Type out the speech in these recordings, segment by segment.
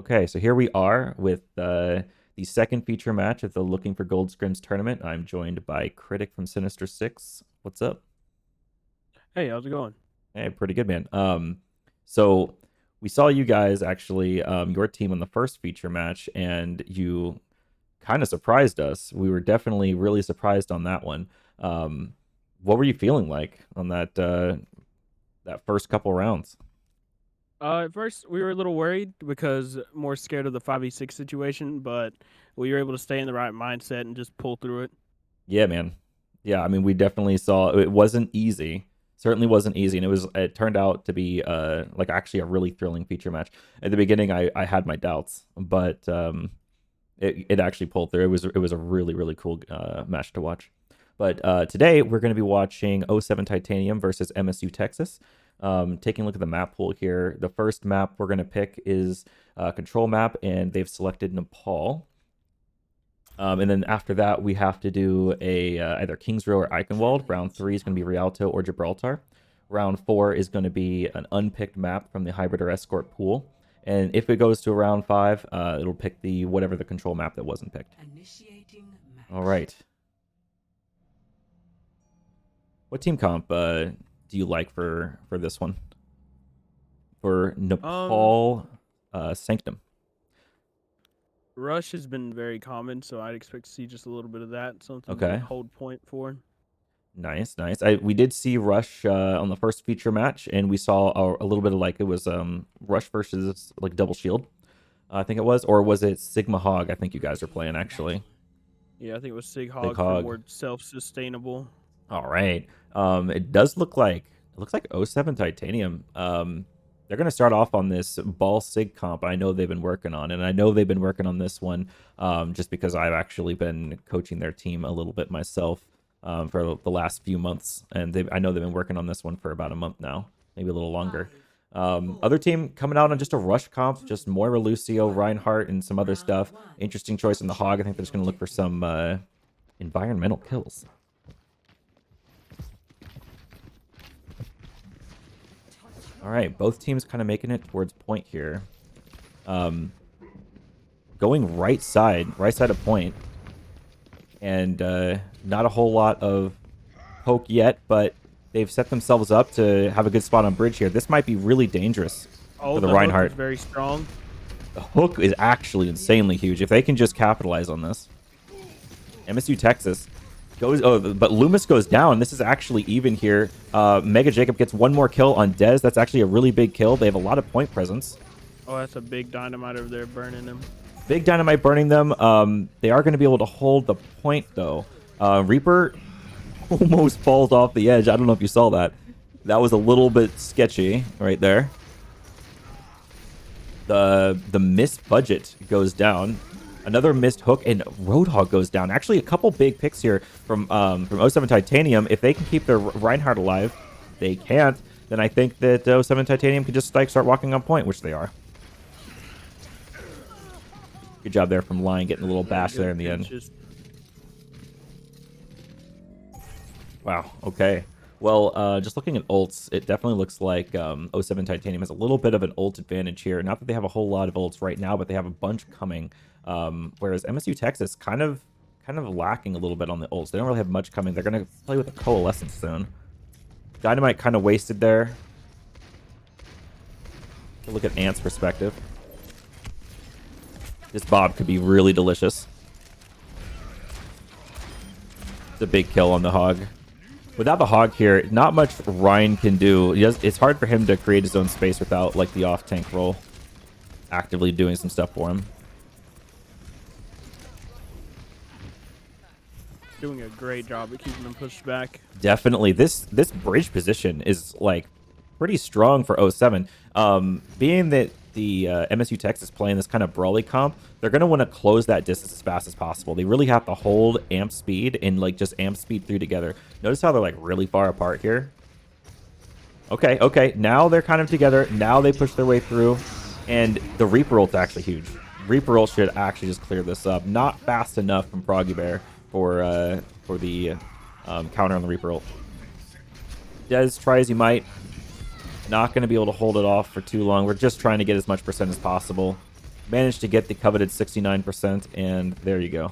Okay, so here we are with the second feature match of the Looking for Gold Scrims tournament. I'm joined by CritiC from Sinister Six. What's up? Hey, how's it going? Hey, pretty good, man. So we saw you guys actually, your team on the first feature match, and you kind of surprised us. We were definitely really surprised on that one. What were you feeling like on that first couple rounds? At first we were a little worried because more scared of the 5v6 situation, but we were able to stay in the right mindset and just pull through it. Yeah, man. Yeah, I mean, we definitely saw it wasn't easy. Certainly wasn't easy, and it turned out to be like actually a really thrilling feature match. At the beginning, I had my doubts, but it actually pulled through. It was a really cool match to watch. But today we're going to be watching '07 Titanium versus MSU Texas. Taking a look at the map pool here, the first map we're going to pick is control map, and they've selected Nepal. And then after that, we have to do a either Kings Row or Eichenwald. Round 3 is going to be Rialto or Gibraltar. Round 4 is going to be an unpicked map from the Hybrid or Escort pool. And if it goes to round 5, it'll pick the whatever the control map that wasn't picked. All right. What team comp do you like for this one? For Um, Nepal Sanctum. Rush has been very common, so I'd expect to see just a little bit of that, something to Okay. hold point for. Nice, nice. We did see Rush on the first feature match, and we saw a little bit of like it was Rush versus like Double Shield, I think it was, or was it Sigma Hog? I think you guys are playing actually. Yeah, I think it was Sig Sig Hog for Hog. more self-sustainable. All right. It does look like '07 Titanium. They're gonna start off on this Ball Sig comp. I know they've been working on, and I know they've been working on this one just because I've actually been coaching their team a little bit myself for the last few months, and I know they've been working on this one for about a month now, maybe a little longer. Other team coming out on just a rush comp, just Moira Lucio, Reinhardt, and some other stuff. Interesting choice in the Hog. I think they're just gonna look for some environmental kills. All right, both teams kind of making it towards point here. Going right side of point. And not a whole lot of poke yet, but they've set themselves up to have a good spot on bridge here. This might be really dangerous Oh, for the the hook is Reinhardt. very strong. The hook is actually insanely huge. If they can just capitalize on this. MSU Texas goes, oh, but Loomis goes down. This is actually even here. Mega Jacob gets one more kill on Dez. That's actually a really big kill. They have a lot of point presence. Oh, that's a big dynamite over there burning him. Big dynamite burning them. They are going to be able to hold the point, though. Reaper almost falls off the edge. I don't know if you saw that. That was a little bit sketchy right there. The missed budget goes down. Another missed hook, and Roadhog goes down. Actually, a couple big picks here from '07 Titanium. If they can keep their Reinhardt alive, they can't. Then I think that '07 Titanium can just like start walking on point, which they are. Good job there from Lion getting a little bash there in the end. Wow, okay. Well, just looking at ults, it definitely looks like '07 Titanium has a little bit of an ult advantage here. Not that they have a whole lot of ults right now, but they have a bunch coming. Whereas MSU Texas kind of lacking a little bit on the ults. They don't really have much coming. They're going to play with a Coalescence soon. Dynamite kind of wasted there. Look at Ant's perspective. This Bob could be really delicious. It's a big kill on the Hog. Without the Hog here, not much Ryan can do. It's hard for him to create his own space without like the off-tank role actively doing some stuff for him. Doing a great job at keeping them pushed back. Definitely. This bridge position is like pretty strong for '07. Being that the MSU Texas playing this kind of brawly comp, they're going to want to close that distance as fast as possible. They really have to hold amp speed and like just amp speed through together. Notice how they're like really far apart here. Okay, okay. Now they're kind of together. Now they push their way through. And the Reaper ult's actually huge. Reaper ult should actually just clear this up. Not fast enough from Froggy Bear for the counter on the Reaper ult. Dez, try as you might. Not going to be able to hold it off for too long. We're just trying to get as much percent as possible. managed to get the coveted 69%, and there you go.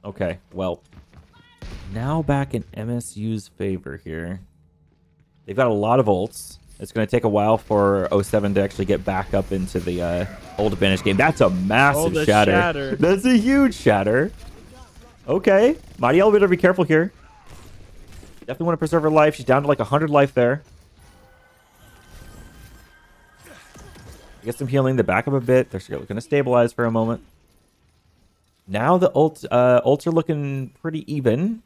Okay, well, now back in MSU's favor here. They've got a lot of ults. It's going to take a while for 07 to actually get back up into the ult advantage game. That's a massive shatter. That's a huge shatter. Okay. Mighty Elevator, be careful here. Definitely want to preserve her life. She's down to like 100 life there. Get some healing to back up a bit. They're going to stabilize for a moment. Now the ults are looking pretty even.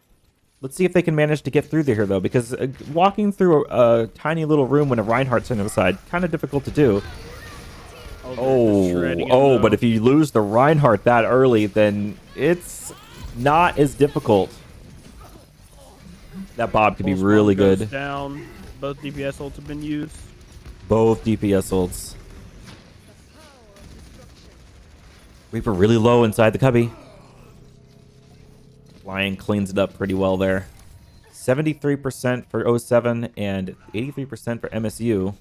Let's see if they can manage to get through here, though, because walking through a tiny little room when a Reinhardt's on the other side, kind of difficult to do. But if you lose the Reinhardt that early, then it's not as difficult. That Bob could be really good. Down. Both DPS ults have been used. Both DPS ults. Reaper really low inside the cubby. Lion cleans it up pretty well there. 73% for 07 and 83% for MSU.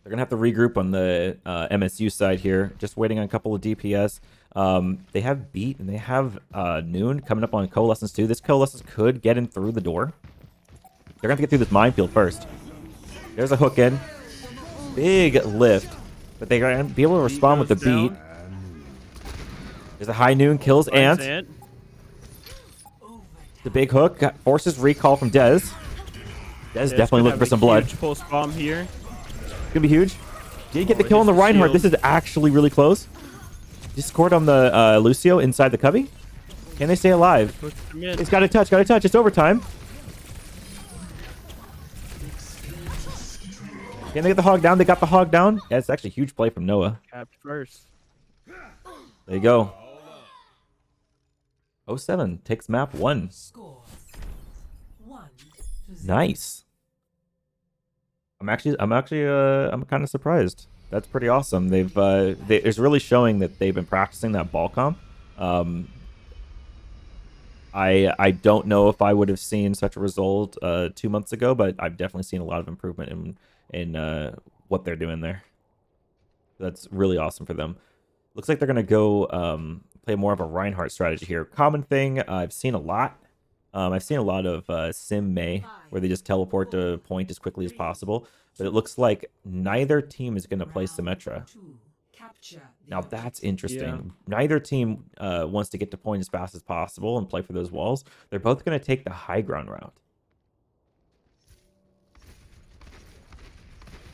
They're going to have to regroup on the MSU side here. Just waiting on a couple of DPS. They have Beat and they have Noon coming up on Coalescence too. This Coalescence could get in through the door. They're going to get through this minefield first. There's a hook in. Big lift. But they're going to be able to respond with the Beat. There's a high Noon, kills Ant. The big hook forces recall from Dez. Dez definitely looking for some blood. Pulse bomb here. It's gonna be huge. Did get the kill on the Reinhardt. This is actually really close. Just scored on the Lucio inside the cubby. Can they stay alive? It's got to touch. Got to touch. It's overtime. Can they get the hog down? They got the hog down. Yeah, it's actually a huge play from Noah. Capped first. There you go. 07 takes map 1. Nice. I'm kind of surprised. That's pretty awesome. It's really showing that they've been practicing that ball comp. I don't know if I would have seen such a result 2 months ago, but I've definitely seen a lot of improvement in what they're doing there. That's really awesome for them. Looks like they're gonna go play more of a Reinhardt strategy here. Common thing I've seen a lot. I've seen a lot of Sim Mei where they just teleport to point as quickly as possible. But it looks like neither team is going to play Symmetra. Now that's interesting. Yeah. Neither team wants to get to point as fast as possible and play for those walls. They're both going to take the high ground route.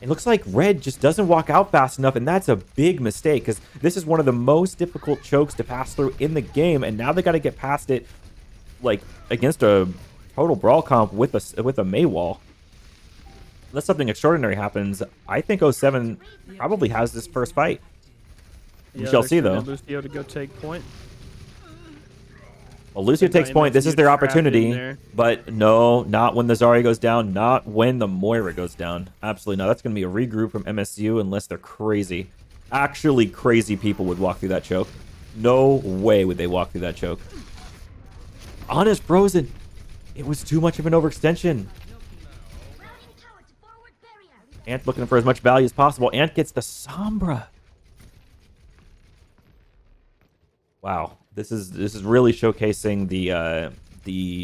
It looks like Red just doesn't walk out fast enough, and that's a big mistake because this is one of the most difficult chokes to pass through in the game, and now they got to get past it like against a total brawl comp with a Mei wall. Unless something extraordinary happens, I think 07 probably has this first fight. We shall see, though. Lucio to go take point. Well, Lucio takes point. This is their opportunity. But no, not when the Zarya goes down. Not when the Moira goes down. Absolutely not. That's going to be a regroup from MSU unless they're crazy. Actually, crazy people would walk through that choke. No way would they walk through that choke. Honest frozen. It was too much of an overextension. Ant looking for as much value as possible. Ant gets the Sombra. Wow, this is really showcasing the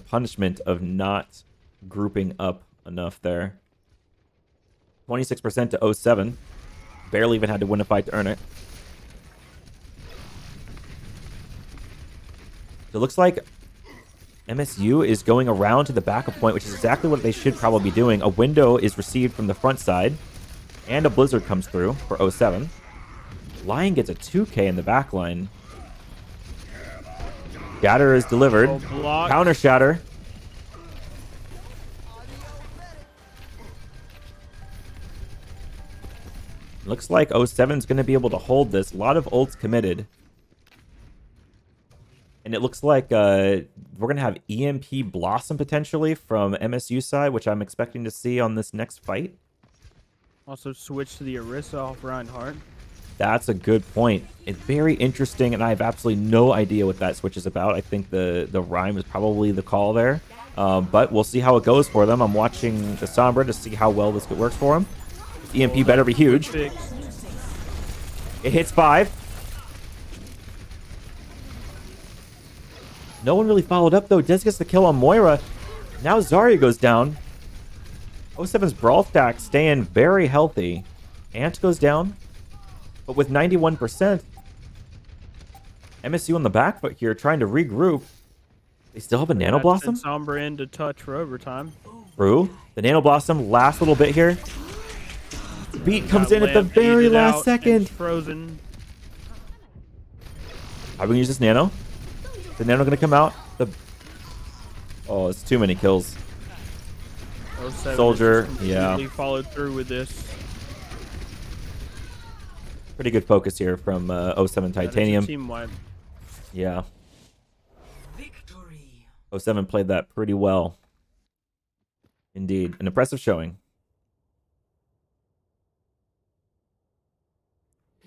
punishment of not grouping up enough there. 26% to 07. Barely even had to win a fight to earn it. So it looks like MSU is going around to the backup point, which is exactly what they should probably be doing. A window is received from the front side, and a blizzard comes through for 07. Lion gets a 2K in the back line. Shatter is delivered. Counter shatter. Looks like 07 is going to be able to hold this. A lot of ults committed. And it looks like we're going to have EMP Blossom potentially from MSU side, which I'm expecting to see on this next fight. Also switch to the Orisa off Reinhardt. That's a good point. It's very interesting, and I have absolutely no idea what that switch is about. I think the Rhyme is probably the call there. But we'll see how it goes for them. I'm watching the Sombra to see how well this works for him. This EMP better be huge. It hits 5. No one really followed up, though. Des gets the kill on Moira. Now Zarya goes down. 07's Brawl stack staying very healthy. Ant goes down. But with 91%, MSU on the back foot here trying to regroup. They still have a Nano Blossom? Sombra in to touch for overtime. True. The Nano Blossom last little bit here. Beat comes in at the very last second. Frozen. How are we going to use this Nano? The Nano going to come out? Oh, it's too many kills. Soldier, yeah. Followed through with this. Pretty good focus here from 07 Titanium. Team wipe. Yeah. 07 played that pretty well. Indeed. An impressive showing.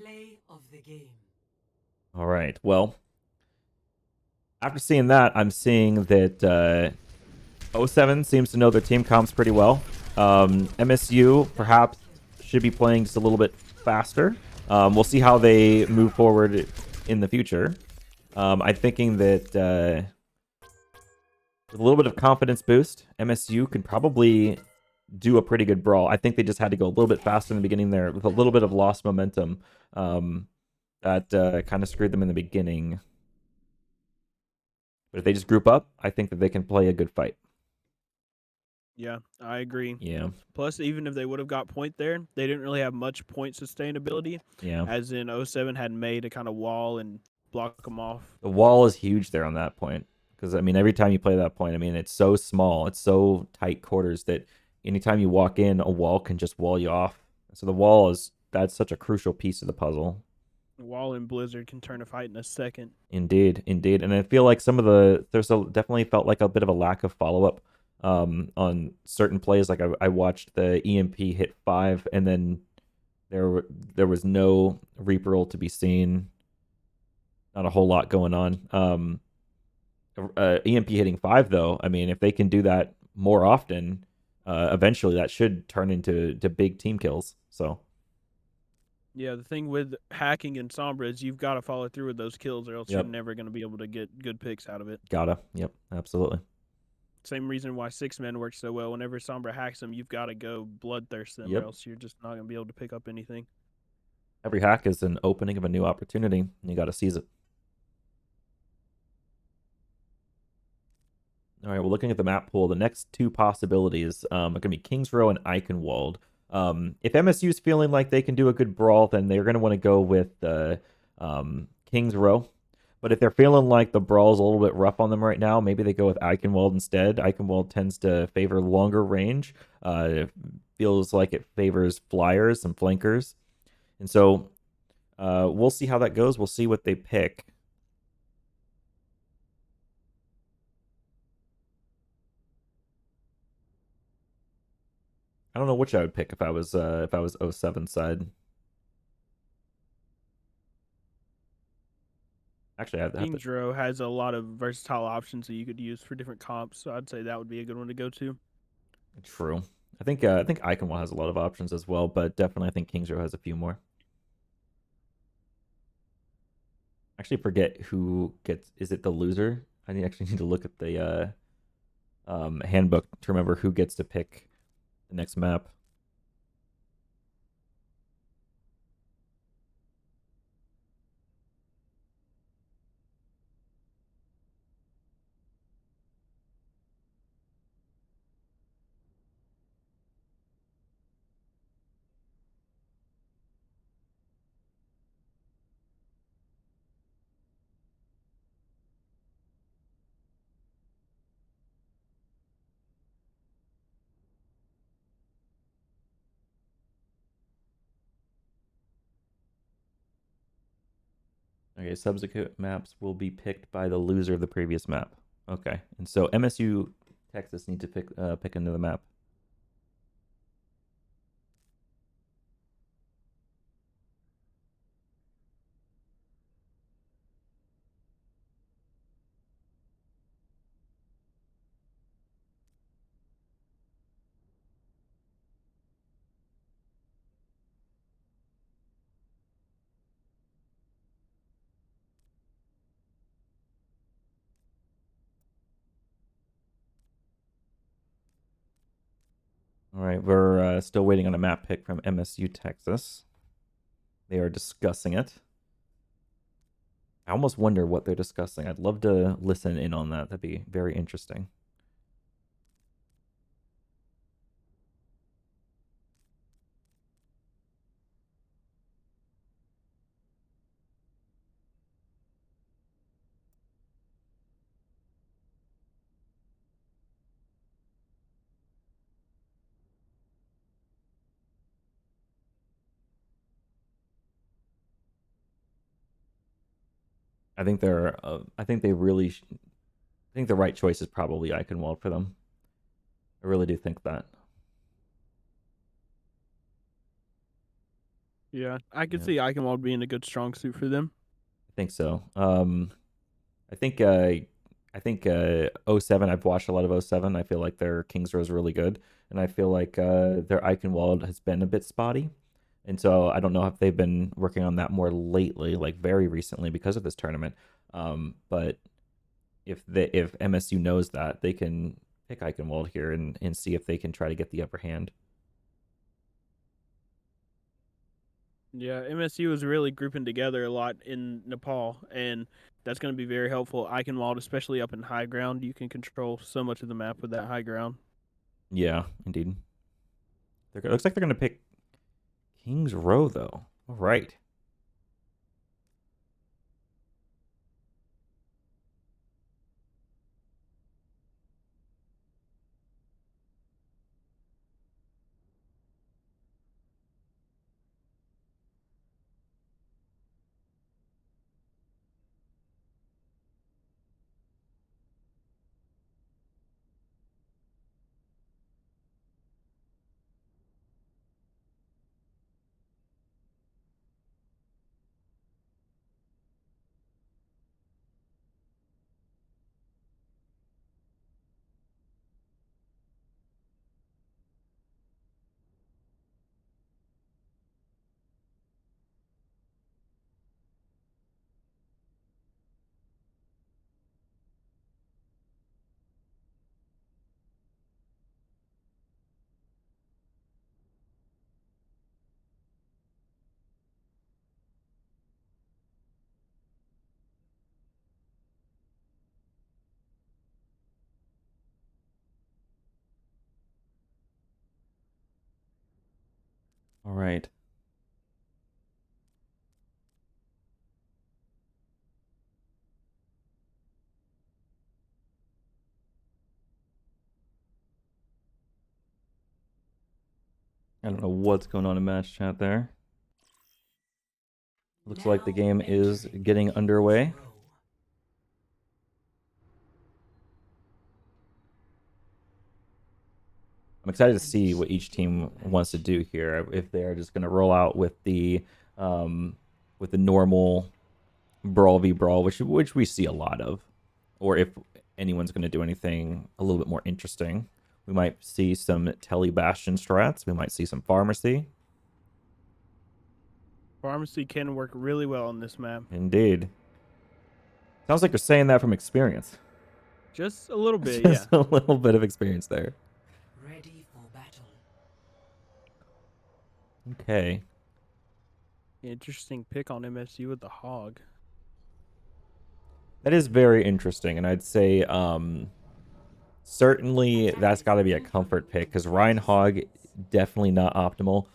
Play of the game. All right. Well, after seeing that, I'm seeing that 07 seems to know their team comps pretty well. MSU perhaps should be playing just a little bit faster. We'll see how they move forward in the future. I'm thinking that with a little bit of confidence boost, MSU can probably do a pretty good brawl. I think they just had to go a little bit faster in the beginning there with a little bit of lost momentum. That kind of screwed them in the beginning. But if they just group up, I think that they can play a good fight. Yeah, I agree. Yeah. Plus, even if they would have got point there, they didn't really have much point sustainability. Yeah. As in 07 had made a kind of wall and block them off. The wall is huge there on that point. Because, I mean, every time you play that point, I mean, it's so small. It's so tight quarters that anytime you walk in, a wall can just wall you off. So the wall that's such a crucial piece of the puzzle. Wall and Blizzard can turn a fight in a second. Indeed, indeed. And I feel like definitely felt like a bit of a lack of follow-up on certain plays. Like I watched the EMP hit 5, and then there was no Reaper roll to be seen. Not a whole lot going on. EMP hitting 5, though, I mean, if they can do that more often, eventually that should turn into big team kills. So yeah, the thing with hacking and Sombra is you've got to follow through with those kills, or else you're never going to be able to get good picks out of it. Yep, absolutely. Same reason why 6-man works so well. Whenever Sombra hacks them, you've got to go bloodthirst them, or else you're just not going to be able to pick up anything. Every hack is an opening of a new opportunity, and you got to seize it. All right, we're looking at the map pool. The next two possibilities are going to be Kings Row and Eichenwald. If MSU is feeling like they can do a good brawl, then they're going to want to go with Kings Row. But if they're feeling like the brawl's a little bit rough on them right now, maybe they go with Eichenwald instead. Eichenwald tends to favor longer range. It feels like it favors flyers and flankers. And so we'll see how that goes. We'll see what they pick. I don't know which I would pick if I was 07 side. Actually, Kings Row has a lot of versatile options that you could use for different comps, so I'd say that would be a good one to go to. True. I think Eichenwald has a lot of options as well, but definitely I think Kings Row has a few more. I actually forget who gets. Is it the loser? I actually need to look at the handbook to remember who gets to pick the next map. Okay, subsequent maps will be picked by the loser of the previous map. Okay, and so MSU Texas need to pick another map. All right, we're still waiting on a map pick from MSU Texas. They are discussing it. I almost wonder what they're discussing. I'd love to listen in on that. That'd be very interesting. I think they're. I think they really. I think the right choice is probably Eichenwald for them. I really do think that. Yeah, I could Yeah. see Eichenwald being a good strong suit for them. I think so. I think. '07. I've watched a lot of '07. I feel like their Kings Row is really good, and I feel like their Eichenwald has been a bit spotty. And so I don't know if they've been working on that more lately, like very recently because of this tournament. But if MSU knows that, they can pick Eichenwald here and see if they can try to get the upper hand. Yeah, MSU is really grouping together a lot in Nepal, and that's going to be very helpful. Eichenwald, especially up in high ground, you can control so much of the map with that high ground. Yeah, indeed. It looks like they're going to pick Kings Row, though. All right. All right. I don't know what's going on in match chat there. Looks like the game is getting underway. I'm excited to see what each team wants to do here. If they are just going to roll out with the normal brawl v brawl, which we see a lot of, or if anyone's going to do anything a little bit more interesting. We might see some Telly Bastion strats. We might see some Pharmacy. Pharmacy can work really well on this map. Indeed. Sounds like you're saying that from experience. Just a little bit, Just yeah. a little bit of experience there. Ready for battle. Okay. Interesting pick on MSU with the hog. That is very interesting, and I'd say certainly that's got to be a comfort pick because Ryan Hog definitely not optimal.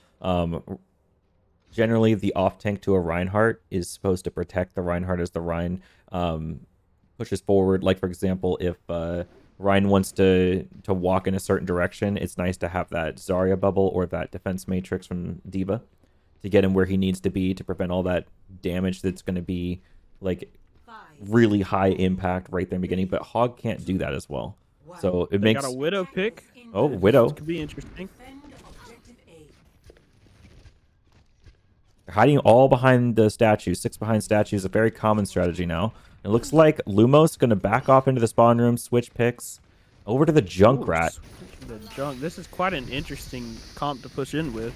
Generally, the off tank to a Reinhardt is supposed to protect the Reinhardt as the Rein pushes forward. Like for example, if Ryan wants to walk in a certain direction, it's nice to have that Zarya bubble or that defense matrix from D.Va to get him where he needs to be to prevent all that damage that's going to be like really high impact right there in the beginning. But Hog can't do that as well. So it They makes... got a Widow pick. Oh, Widow. This could be interesting. They're hiding all behind the statues. 6 behind statues, a very common strategy now. It looks like Lumos going to back off into the spawn room, switch picks over to the Junkrat. This is quite an interesting comp to push in with.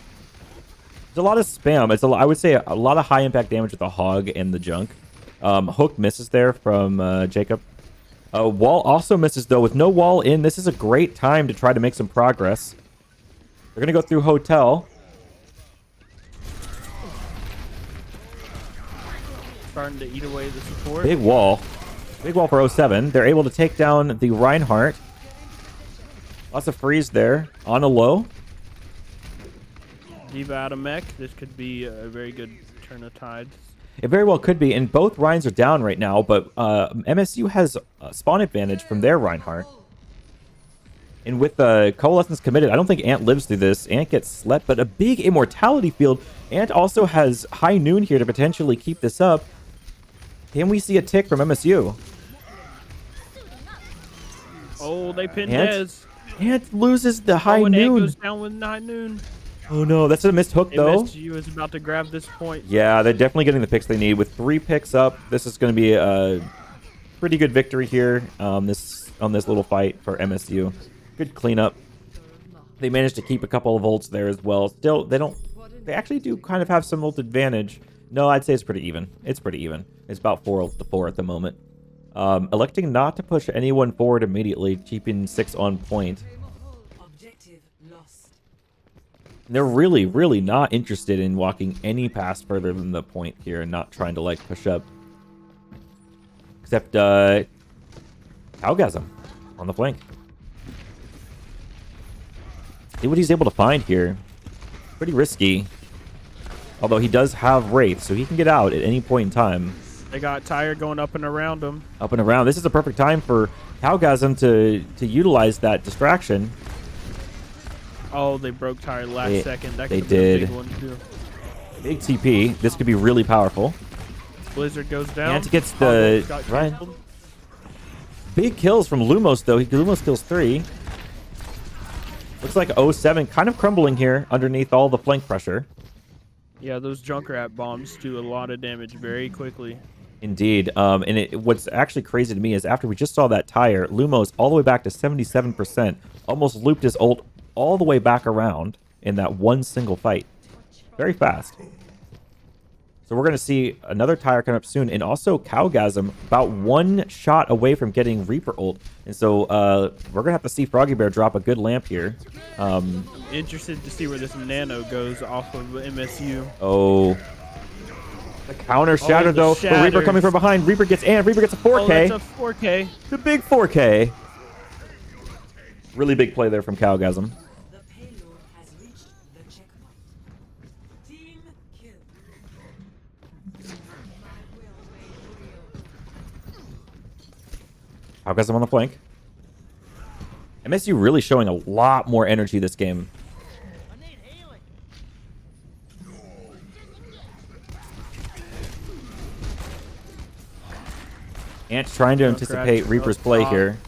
There's a lot of spam. I would say a lot of high impact damage with the Hog and the Junk. Hook misses there from Jacob. Wall also misses though. With no wall in, this is a great time to try to make some progress. They're going to go through Hotel. Starting to eat away the support. Big wall. Big wall for 07. They're able to take down the Reinhardt. Lots of freeze there on a low. Diva out of mech. This could be a very good turn of tides. It very well could be, and both Rhines are down right now, but MSU has a spawn advantage from their Reinhardt. And with Coalescence committed, I don't think Ant lives through this. Ant gets slept, but a big immortality field. Ant also has High Noon here to potentially keep this up. Can we see a tick from MSU? Oh, they pinned Ant? Dez. Ant loses the High Oh, and Ant Noon. goes down with High Noon. Oh no, that's a missed hook though. MSU is about to grab this point. Yeah, they're definitely getting the picks they need. With 3 picks up, this is going to be a pretty good victory here on this little fight for MSU. Good cleanup. They managed to keep a couple of ults there as well. Still, they actually do kind of have some ult advantage. No, I'd say it's pretty even. It's pretty even. It's about 4 ults to 4 at the moment. Electing not to push anyone forward immediately, keeping 6 on point. Objective lost. They're really, really not interested in walking any past further than the point here and not trying to, like, push up. Except, Algasm on the flank. See what he's able to find here. Pretty risky. Although he does have Wraith, so he can get out at any point in time. They got Tyre going up and around them. Up and around. This is a perfect time for Algasm to utilize that distraction. Oh, they broke Tyre last second. That they could have been a did. big one too. Big TP. This could be really powerful. Blizzard goes down. Ant gets the Got right. canceled. Big kills from Lumos though. Lumos kills 3. Looks like 07 kind of crumbling here underneath all the flank pressure. Yeah, those Junkrat bombs do a lot of damage very quickly. Indeed. What's actually crazy to me is after we just saw that tire, Lumos all the way back to 77%, almost looped his ult all the way back around in that one single fight. Very fast. So we're going to see another tire come up soon, and also Cowgasm about 1 shot away from getting Reaper ult. And so we're going to have to see Froggy Bear drop a good lamp here. Interested to see where this Nano goes off of MSU. Oh. The counter shattered the though. The Reaper shatters. coming from behind. Reaper gets Ant. Reaper gets a 4K. Oh, that's a 4K. The big 4K. Really big play there from Cowgasm. The payload has reached the checkpoint. Team kill. Cowgasm on the flank. MSU really showing a lot more energy this game. Ant trying to anticipate Reaper's play here.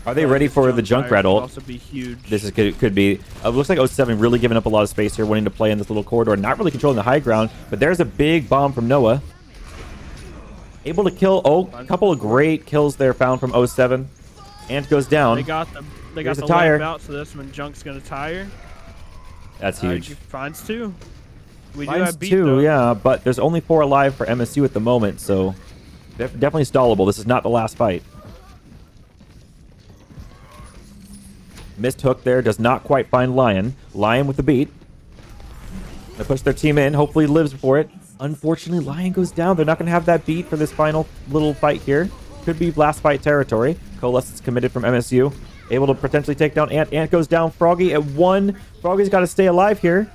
Are they ready for the Junkrat ult? Also be huge. This is could be. Looks like 07 really giving up a lot of space here, wanting to play in this little corridor, not really controlling the high ground. But there's a big bomb from Noah. Able to kill. Oh, a couple of great kills there found from 07. Ant goes down. They got the Here's the a tire. lamp out, so that's when Junk's gonna tire. That's huge. Finds 2. We do Mine's have beat 2, though. yeah, but there's only 4 alive for MSU at the moment, so definitely stallable. This is not the last fight. Missed hook there, does not quite find Lion. Lion with the beat. They push their team in, hopefully lives for it. Unfortunately, Lion goes down. They're not going to have that beat for this final little fight here. Could be last fight territory. Coalescence committed from MSU. Able to potentially take down Ant. Ant goes down. Froggy at 1. Froggy's got to stay alive here.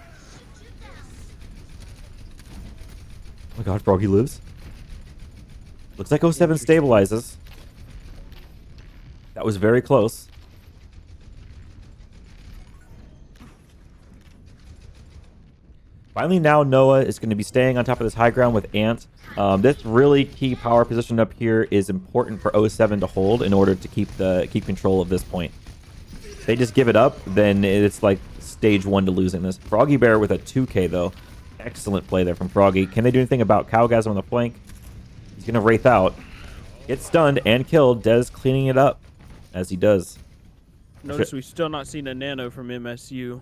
Oh my god, Froggy lives. Looks like 07 stabilizes. That was very close. Finally, now Noah is going to be staying on top of this high ground with Ant. This really key power position up here is important for 07 to hold in order to keep control of this point. If they just give it up, then it's like stage 1 to losing this. Froggy Bear with a 2K though. Excellent play there from Froggy. Can they do anything about Cowgasm on the flank? He's going to Wraith out. Gets stunned and killed. Dez cleaning it up as he does. Notice we've still not seen a Nano from MSU.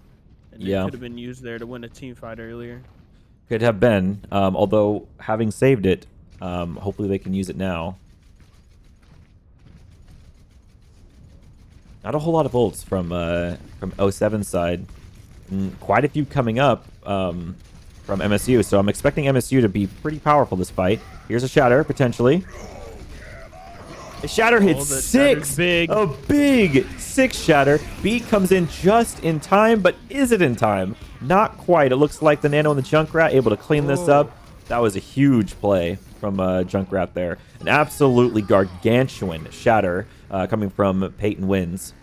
And Yeah. it could have been used there to win a team fight earlier. Could have been, although having saved it, hopefully they can use it now. Not a whole lot of ults from 07 side. Quite a few coming up from MSU, so I'm expecting MSU to be pretty powerful this fight. Here's a Shatter, potentially. The Shatter hits the 6! big. A big 6 Shatter. Beat comes in just in time, but is it in time? Not quite. It looks like the Nano and the Junkrat able to clean this up. That was a huge play from Junkrat there. An absolutely gargantuan Shatter coming from Peyton Wins.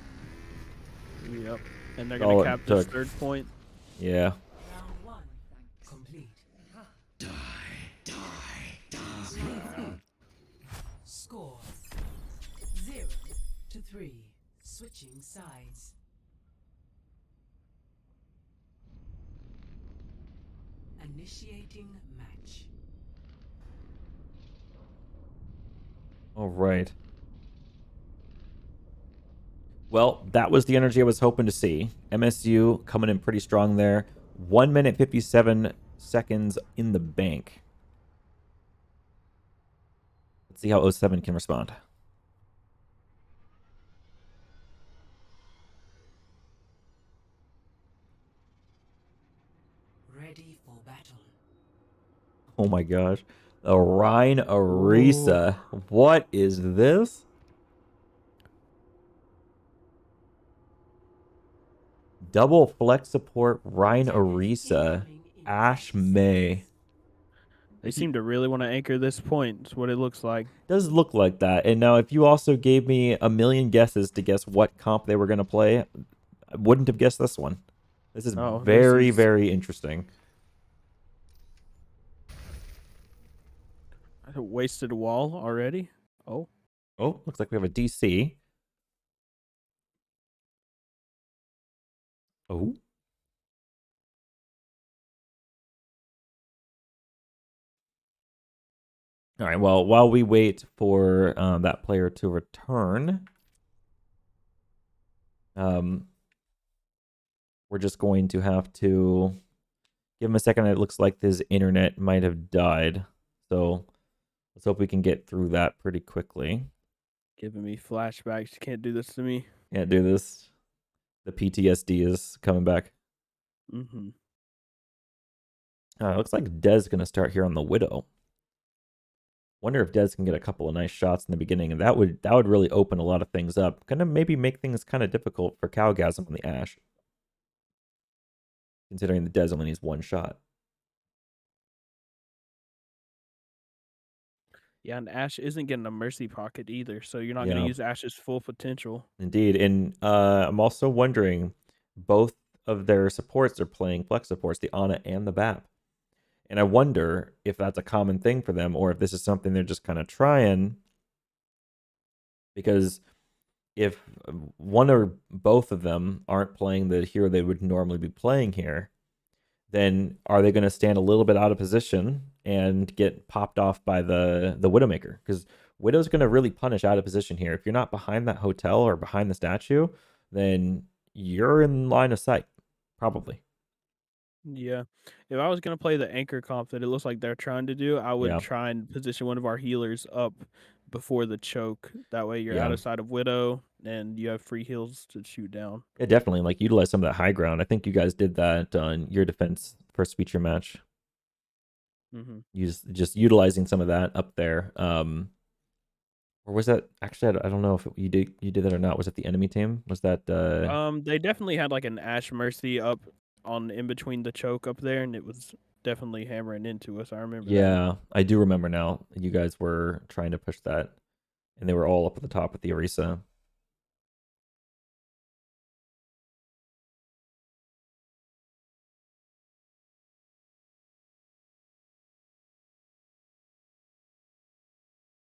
Yep. And they're going to cap this third point. Yeah. Round 1 complete. Score 0-3. Switching sides. Initiating match. All right. Well, that was the energy I was hoping to see. MSU coming in pretty strong there. 1 minute 57 seconds in the bank. Let's see how 07 can respond. Ready for battle. Oh my gosh. The Rhine Arisa. What is this? Double flex support Rhine Arisa. Ash May. They seem to really want to anchor this point. That's what it looks like. Does look like that. And now if you also gave me a million guesses to guess what comp they were going to play, I wouldn't have guessed this one. This is very, very interesting. I wasted a wall already. Oh, looks like we have a DC. Oh. All right, well, while we wait for that player to return, we're just going to have to give him a second. It looks like his internet might have died. So let's hope we can get through that pretty quickly. giving me flashbacks. You can't do this to me. Can't do this. The PTSD is coming back. Mm-hmm. Looks like Dez going to start here on the Widow. Wonder if Dez can get a couple of nice shots in the beginning, and that would really open a lot of things up. Gonna maybe make things kind of difficult for Cowgasm on the Ashe, considering the Dez only needs one shot. Yeah, and Ashe isn't getting a mercy pocket either, so you're not going to use Ashe's full potential. Indeed, and I'm also wondering, both of their supports are playing flex supports, the Ana and the BAP. And I wonder if that's a common thing for them, or if this is something they're just kind of trying. Because if one or both of them aren't playing the hero they would normally be playing here, then are they going to stand a little bit out of position and get popped off by the Widowmaker? Because Widow's going to really punish out of position here. If you're not behind that hotel or behind the statue, then you're in line of sight, probably. Yeah. If I was going to play the anchor comp that it looks like they're trying to do, I would try and position one of our healers up before the choke. That way you're out of sight of Widow and you have free heals to shoot down. Yeah, definitely. Like, utilize some of that high ground. I think you guys did that on your defense first feature match. Just utilizing some of that up there. Or was that actually? I don't know if you did that or not. Was it the enemy team? Was that? They definitely had like an Ashe Mercy up on in between the choke up there, and it was definitely hammering into us. I remember. Yeah, I do remember now. You guys were trying to push that, and they were all up at the top with the Orisa.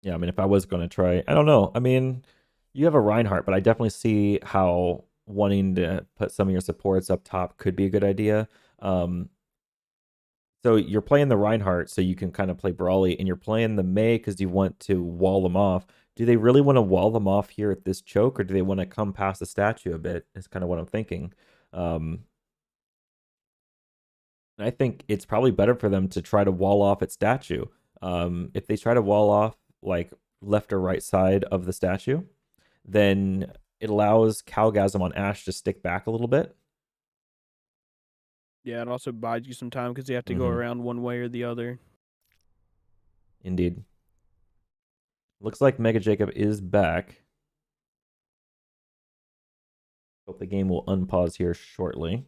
Yeah, I mean, if I was going to try, I don't know. I mean, you have a Reinhardt, but I definitely see how wanting to put some of your supports up top could be a good idea. So you're playing the Reinhardt so you can kind of play Brawly, and you're playing the Mei because you want to wall them off. Do they really want to wall them off here at this choke, or do they want to come past the statue a bit? Is kind of what I'm thinking. I think it's probably better for them to try to wall off at statue. If they try to wall off like left or right side of the statue, then it allows Calgasm on Ashe to stick back a little bit. Yeah, it also buys you some time because you have to go around one way or the other. Indeed. Looks like Mega Jacob is back. Hope the game will unpause here shortly.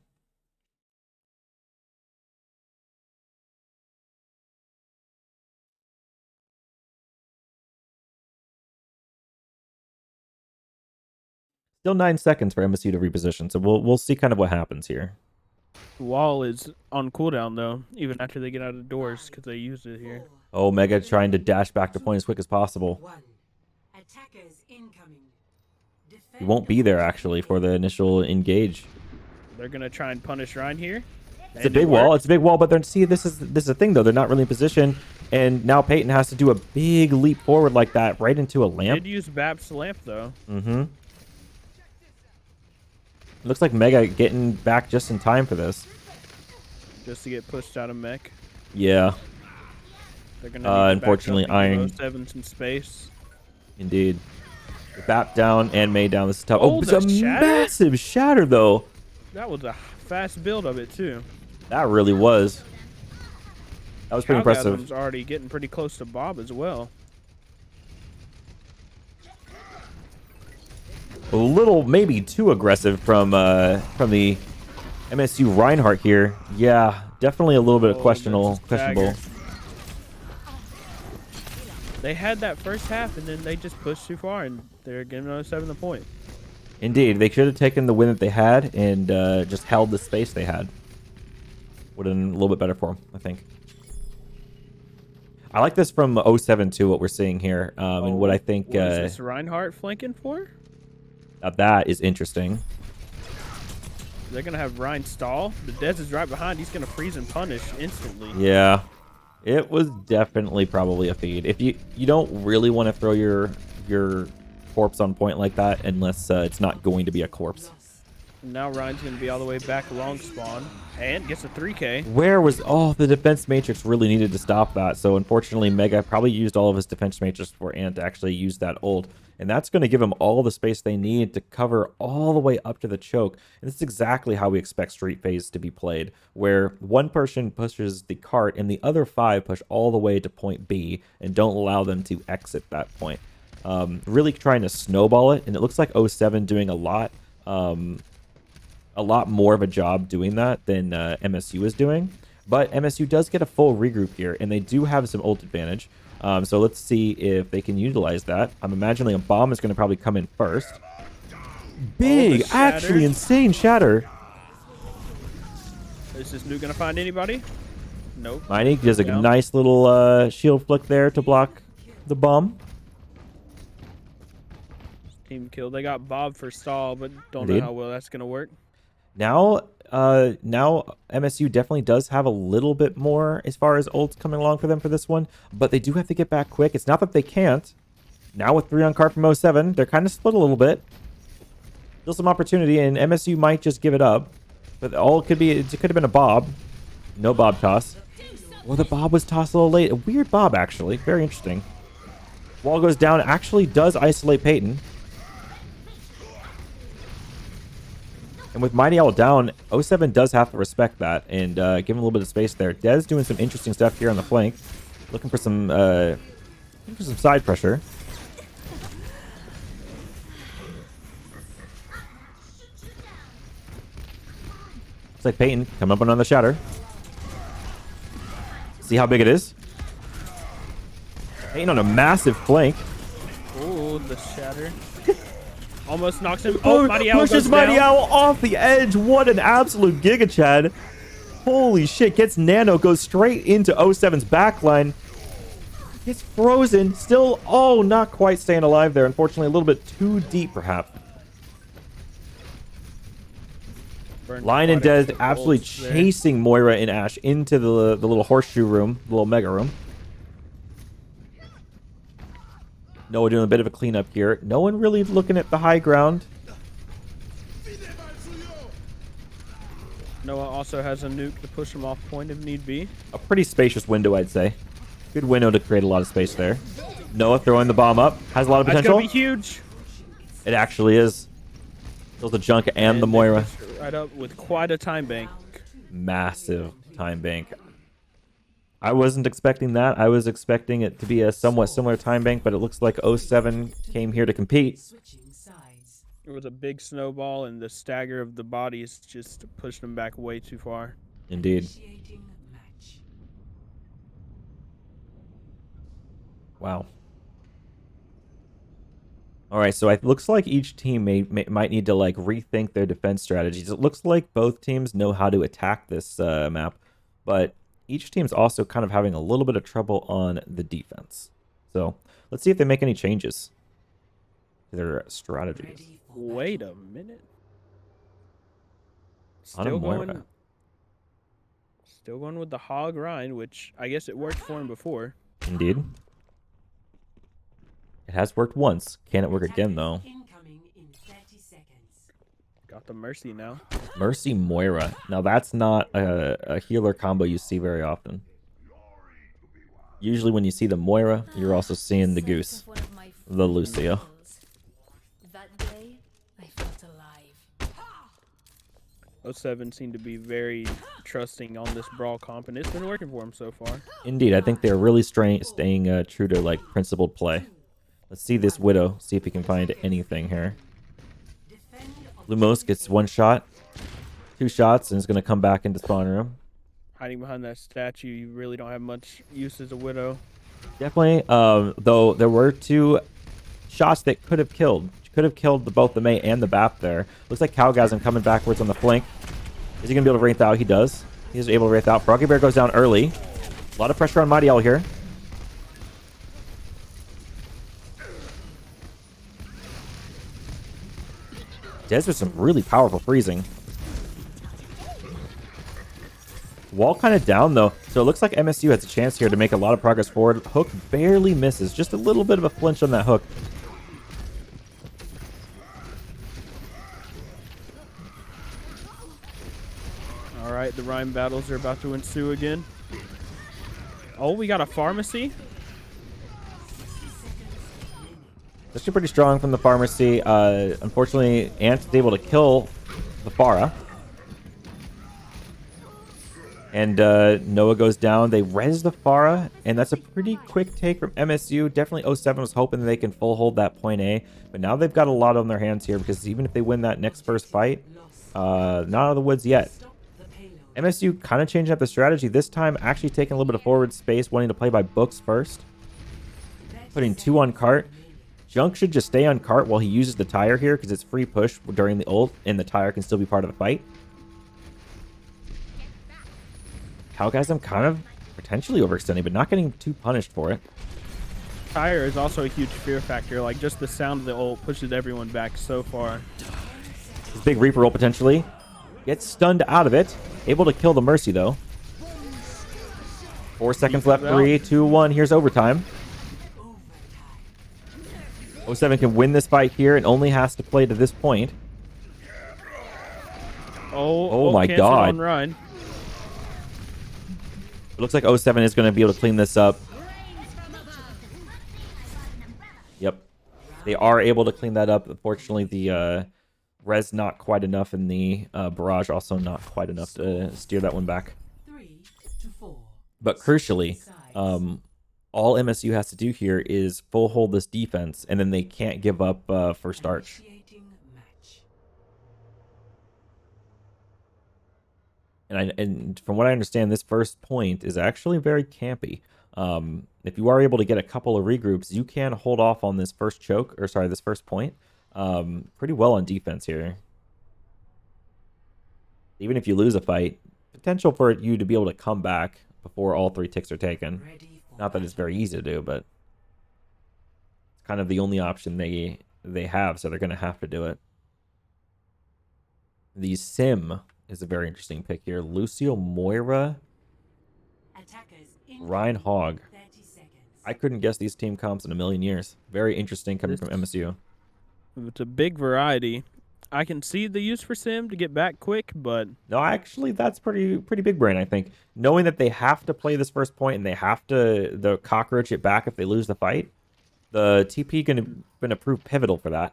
Still 9 seconds for MSU to reposition, so we'll see kind of what happens here. Wall is on cooldown though, even after they get out of doors because they used it here. Oh, Mega trying to dash back to point as quick as possible. He won't be there actually for the initial engage. They're gonna try and punish Ryan here. It's a big wall. It's a big wall, but see, this is the thing though. They're not really in position, and now Peyton has to do a big leap forward like that right into a lamp. Did use Bap's lamp though. Looks like Mega getting back just in time for this. Just to get pushed out of mech. Yeah. They're gonna unfortunately, Iron 7 some space. Indeed. Bap down and May down. This is tough. Oh, it's a massive shatter though. That was a fast build of it too. That really was. That was pretty impressive. Already getting pretty close to Bob as well. A little, maybe too aggressive from the MSU Reinhardt here. Yeah, definitely a little bit of questionable. They had that first half, and then they just pushed too far, and they're giving another 7 the point. Indeed, they should have taken the win that they had and just held the space they had. Would have been a little bit better for them, I think. I like this from 07 too, what we're seeing here, and what I think. What is this Reinhardt flanking for? Now that is interesting. They're gonna have Ryan stall. The Dez is right behind. He's gonna freeze and punish instantly. Yeah, it was definitely probably a feed. If you don't really want to throw your corpse on point like that unless it's not going to be a corpse. Now Ryan's going to be all the way back along spawn and gets a 3K. Where was the defense matrix really needed to stop that? So unfortunately, Mega probably used all of his defense matrix for Ant to actually use that ult. And that's going to give them all the space they need to cover all the way up to the choke. And this is exactly how we expect Street Phase to be played, where one person pushes the cart and the other 5 push all the way to point B and don't allow them to exit that point. Really trying to snowball it, and it looks like 07 doing a lot more of a job doing that than MSU is doing. But MSU does get a full regroup here, and they do have some ult advantage. So let's see if they can utilize that. I'm imagining a bomb is going to probably come in first. Big, actually insane shatter. Is this nuke going to find anybody? Nope. Miney does a nice little shield flick there to block the bomb. Team kill. They got Bob for stall, but don't know how well that's going to work. Now MSU definitely does have a little bit more as far as ults coming along for them for this one, but they do have to get back quick. It's not that they can't. Now with 3 on cart from 07, they're kind of split a little bit. Still some opportunity, and MSU might just give it up. But it could have been a Bob. No Bob toss. Or the Bob was tossed a little late. A weird Bob, actually. Very interesting. Wall goes down. Actually does isolate Peyton. And with Mighty Owl down, 07 does have to respect that and give him a little bit of space there. Dez doing some interesting stuff here on the flank. Looking for some side pressure. Looks like Peyton coming up on the shatter. See how big it is? Peyton on a massive flank. Ooh, the shatter. Almost knocks him. Oh, Mighty Owl pushes Mighty Owl off the edge. What an absolute Giga Chad. Holy shit. Gets Nano, goes straight into 07's backline. Gets frozen. Still, not quite staying alive there. Unfortunately, a little bit too deep, perhaps. Lion and Dez absolutely chasing Moira and Ashe into the little horseshoe room, the little mega room. Noah doing a bit of a cleanup here. No one really looking at the high ground. Noah also has a nuke to push him off point if need be. A pretty spacious window, I'd say. Good window to create a lot of space there. Noah throwing the bomb up. Has a lot of potential. That's gonna be huge. It actually is. Kills the Junk and the Moira. Right up with quite a time bank. Massive time bank. I wasn't expecting that. I was expecting it to be a somewhat similar time bank, but it looks like 07 came here to compete. It was a big snowball, and the stagger of the bodies just pushed them back way too far. Indeed. Wow. All right, so it looks like each team might need to like rethink their defense strategies. It looks like both teams know how to attack this map, but each team's also kind of having a little bit of trouble on the defense. So let's see if they make any changes to their strategies. Wait a minute. Still going with the Hog Rhine, which I guess it worked for him before. Indeed. It has worked once. Can it work again, though? Got the Mercy now. Mercy Moira. Now, that's not a healer combo you see very often. Usually when you see the Moira, you're also seeing the Goose. The Lucio. That day, I felt alive. 07 seemed to be very trusting on this brawl comp, and it's been working for him so far. Indeed, I think they're really staying true to like principled play. Let's see this Widow, see if he can find anything here. Lumos gets 1 shot, 2 shots, and is going to come back into spawn room. Hiding behind that statue, you really don't have much use as a Widow. Definitely, though there were 2 shots that could have killed. Could have killed both the Mei and the Bap there. Looks like Calgasm coming backwards on the flank. Is he going to be able to wraith out? He does. He's able to wraith out. Froggy Bear goes down early. A lot of pressure on Mighty Owl here. Dez with some really powerful freezing. Wall kind of down, though, so it looks like MSU has a chance here to make a lot of progress forward. Hook barely misses. Just a little bit of a flinch on that hook. All right, the Rhyme battles are about to ensue again. Oh, we got a pharmacy. Actually pretty strong from the pharmacy. Unfortunately, Ant is able to kill the Pharah. And Noah goes down. They res the Pharah, and that's a pretty quick take from MSU. Definitely 07 was hoping that they can full hold that point A, but now they've got a lot on their hands here because even if they win that next first fight, not out of the woods yet. MSU kind of changing up the strategy this time, actually taking a little bit of forward space, wanting to play by books first. Putting 2 on cart. Junk should just stay on cart while he uses the tire here because it's free push during the ult, and the tire can still be part of the fight. Calgasm kind of potentially overextending, but not getting too punished for it. Tire is also a huge fear factor. Like, just the sound of the ult pushes everyone back so far. His big Reaper roll potentially. Gets stunned out of it. Able to kill the Mercy, though. 4 seconds left. 3, 2, 1. Here's overtime. 07 can win this fight here and only has to play to this point. Oh my god. On Rhine. It looks like 07 is going to be able to clean this up. Yep. They are able to clean that up. Unfortunately, the res not quite enough, and the barrage also not quite enough to steer that one back. But crucially, all MSU has to do here is full hold this defense, and then they can't give up first arch. And from what I understand, this first point is actually very campy. If you are able to get a couple of regroups, you can hold off on this first choke, or sorry, this first point, pretty well on defense here. Even if you lose a fight, potential for you to be able to come back before all 3 ticks are taken. Not that it's very easy to do, but it's kind of the only option they have, so they're going to have to do it. The Sim is a very interesting pick here. Lucio Moira, Ryan Hogg. I couldn't guess these team comps in a million years. Very interesting coming from MSU. It's a big variety. I can see the use for Sim to get back quick, but no, actually, that's pretty big brain, I think. Knowing that they have to play this first point and they have to the cockroach it back if they lose the fight, the TP gonna prove pivotal for that.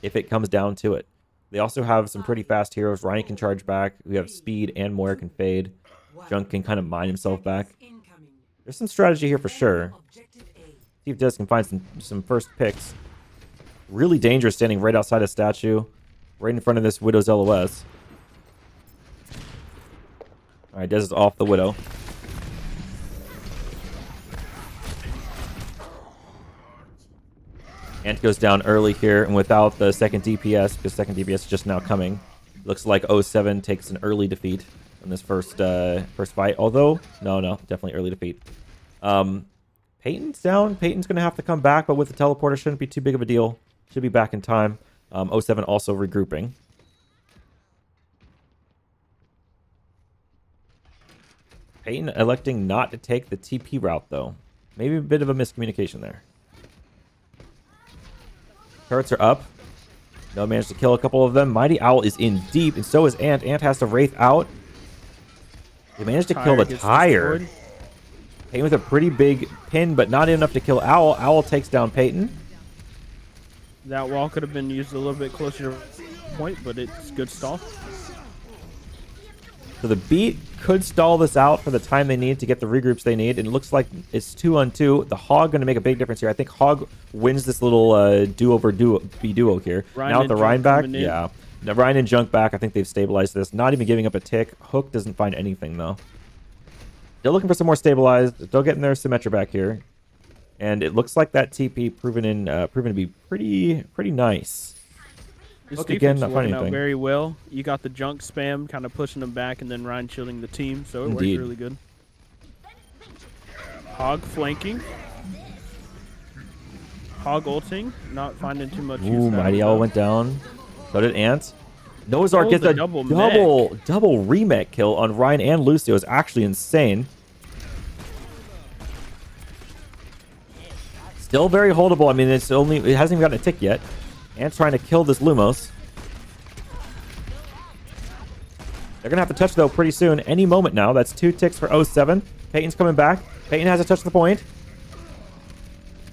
If it comes down to it, They also have some pretty fast heroes. Ryan can charge back. We have speed and Moira can fade. Junk can kind of mine himself back. There's some strategy here for sure. See if Des can find some first picks. Really dangerous standing right outside a statue. Right in front of this Widow's LOS. Alright, Des is off the Widow. Ant goes down early here, and without the second DPS, because second DPS is just now coming, looks like 07 takes an early defeat in this first fight. Although, no, definitely early defeat. Peyton's down. Peyton's going to have to come back, but with the teleporter, shouldn't be too big of a deal. Should be back in time. 07 also regrouping. Peyton electing not to take the TP route, though. Maybe a bit of a miscommunication there. Turrets are up. No managed to kill a couple of them. Mighty Owl is in deep, and so is Ant. Ant has to Wraith out. They managed to kill the Tire. Peyton with a pretty big pin, but not enough to kill Owl. Owl takes down Peyton. That wall could have been used a little bit closer to point, but it's good stall. So the beat could stall this out for the time they need to get the regroups they need. And it looks like it's 2-on-2. The Hog going to make a big difference here. I think Hog wins this little duo here. Ryan now with the Ryan back, yeah. Now Ryan and Junk back, I think they've stabilized this. Not even giving up a tick. Hook doesn't find anything, though. They're looking for some more stabilized. Still getting their Symmetra back here. And it looks like that TP proven to be pretty nice. This Hook defense again, is not working finding out anything. very well. You got the Junk spam kind of pushing them back, and then Ryan shielding the team, so it Indeed. works really good. Hog flanking. Hog ulting, not finding too much use. Ooh, Mighty Owl went down. So did Ant. Noah's Ark gets the a double remake kill on Ryan and Lucio. Is actually insane. Still very holdable. I mean, it hasn't even gotten a tick yet. Ant's trying to kill this Lumos. They're gonna have to touch though pretty soon. Any moment now. That's 2 ticks for 07. Peyton's coming back. Peyton has to touch the point.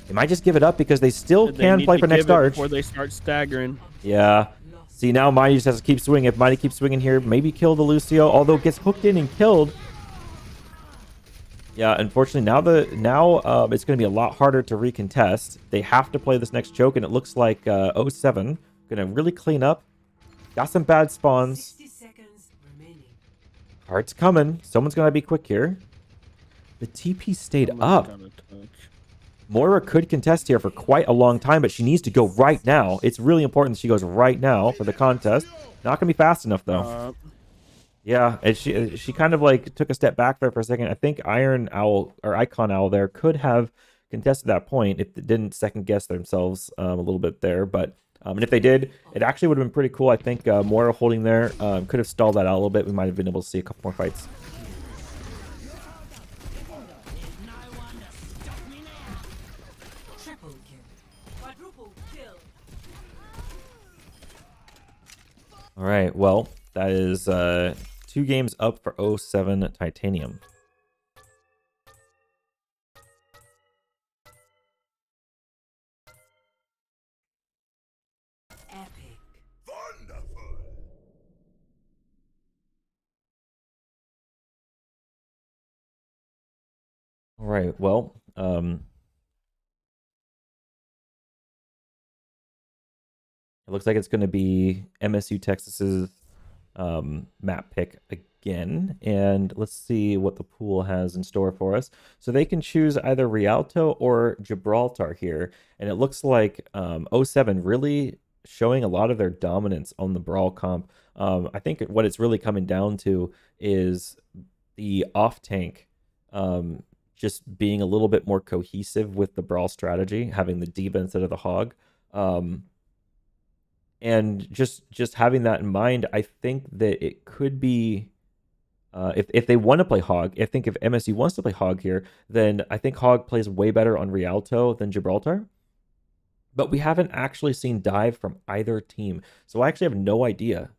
They might just give it up because they still can play for next Arch. Before they start staggering. Yeah. See, now Mighty just has to keep swinging. If Mighty keeps swinging here, maybe kill the Lucio. Although gets hooked in and killed. Yeah, unfortunately, now it's going to be a lot harder to recontest. They have to play this next choke, and it looks like 07 going to really clean up. Got some bad spawns. 60 seconds remaining. Heart's coming. Someone's going to be quick here. The TP stayed up. Moira could contest here for quite a long time, but she needs to go right now. It's really important that she goes right now for the contest. Not going to be fast enough, though. Yeah, and she kind of like took a step back there for a second. I think Iron Owl or Icon Owl there could have contested that point if they didn't second guess themselves a little bit there. But and if they did, it actually would have been pretty cool. I think Moira holding there could have stalled that out a little bit. We might have been able to see a couple more fights. Triple kill. Quadruple kill. All right, well, that is 2 games up for 07 Titanium. Epic. All right, well, it looks like it's going to be MSU Texas's map pick again, and let's see what the pool has in store for us. So they can choose either Rialto or Gibraltar here, and it looks like 07 really showing a lot of their dominance on the Brawl comp. I think what it's really coming down to is the off tank just being a little bit more cohesive with the Brawl strategy, having the D.Va instead of the Hog. And just having that in mind, I think that it could be, if they want to play Hog, I think if MSU wants to play Hog here, then I think Hog plays way better on Rialto than Gibraltar. But we haven't actually seen dive from either team. So I actually have no idea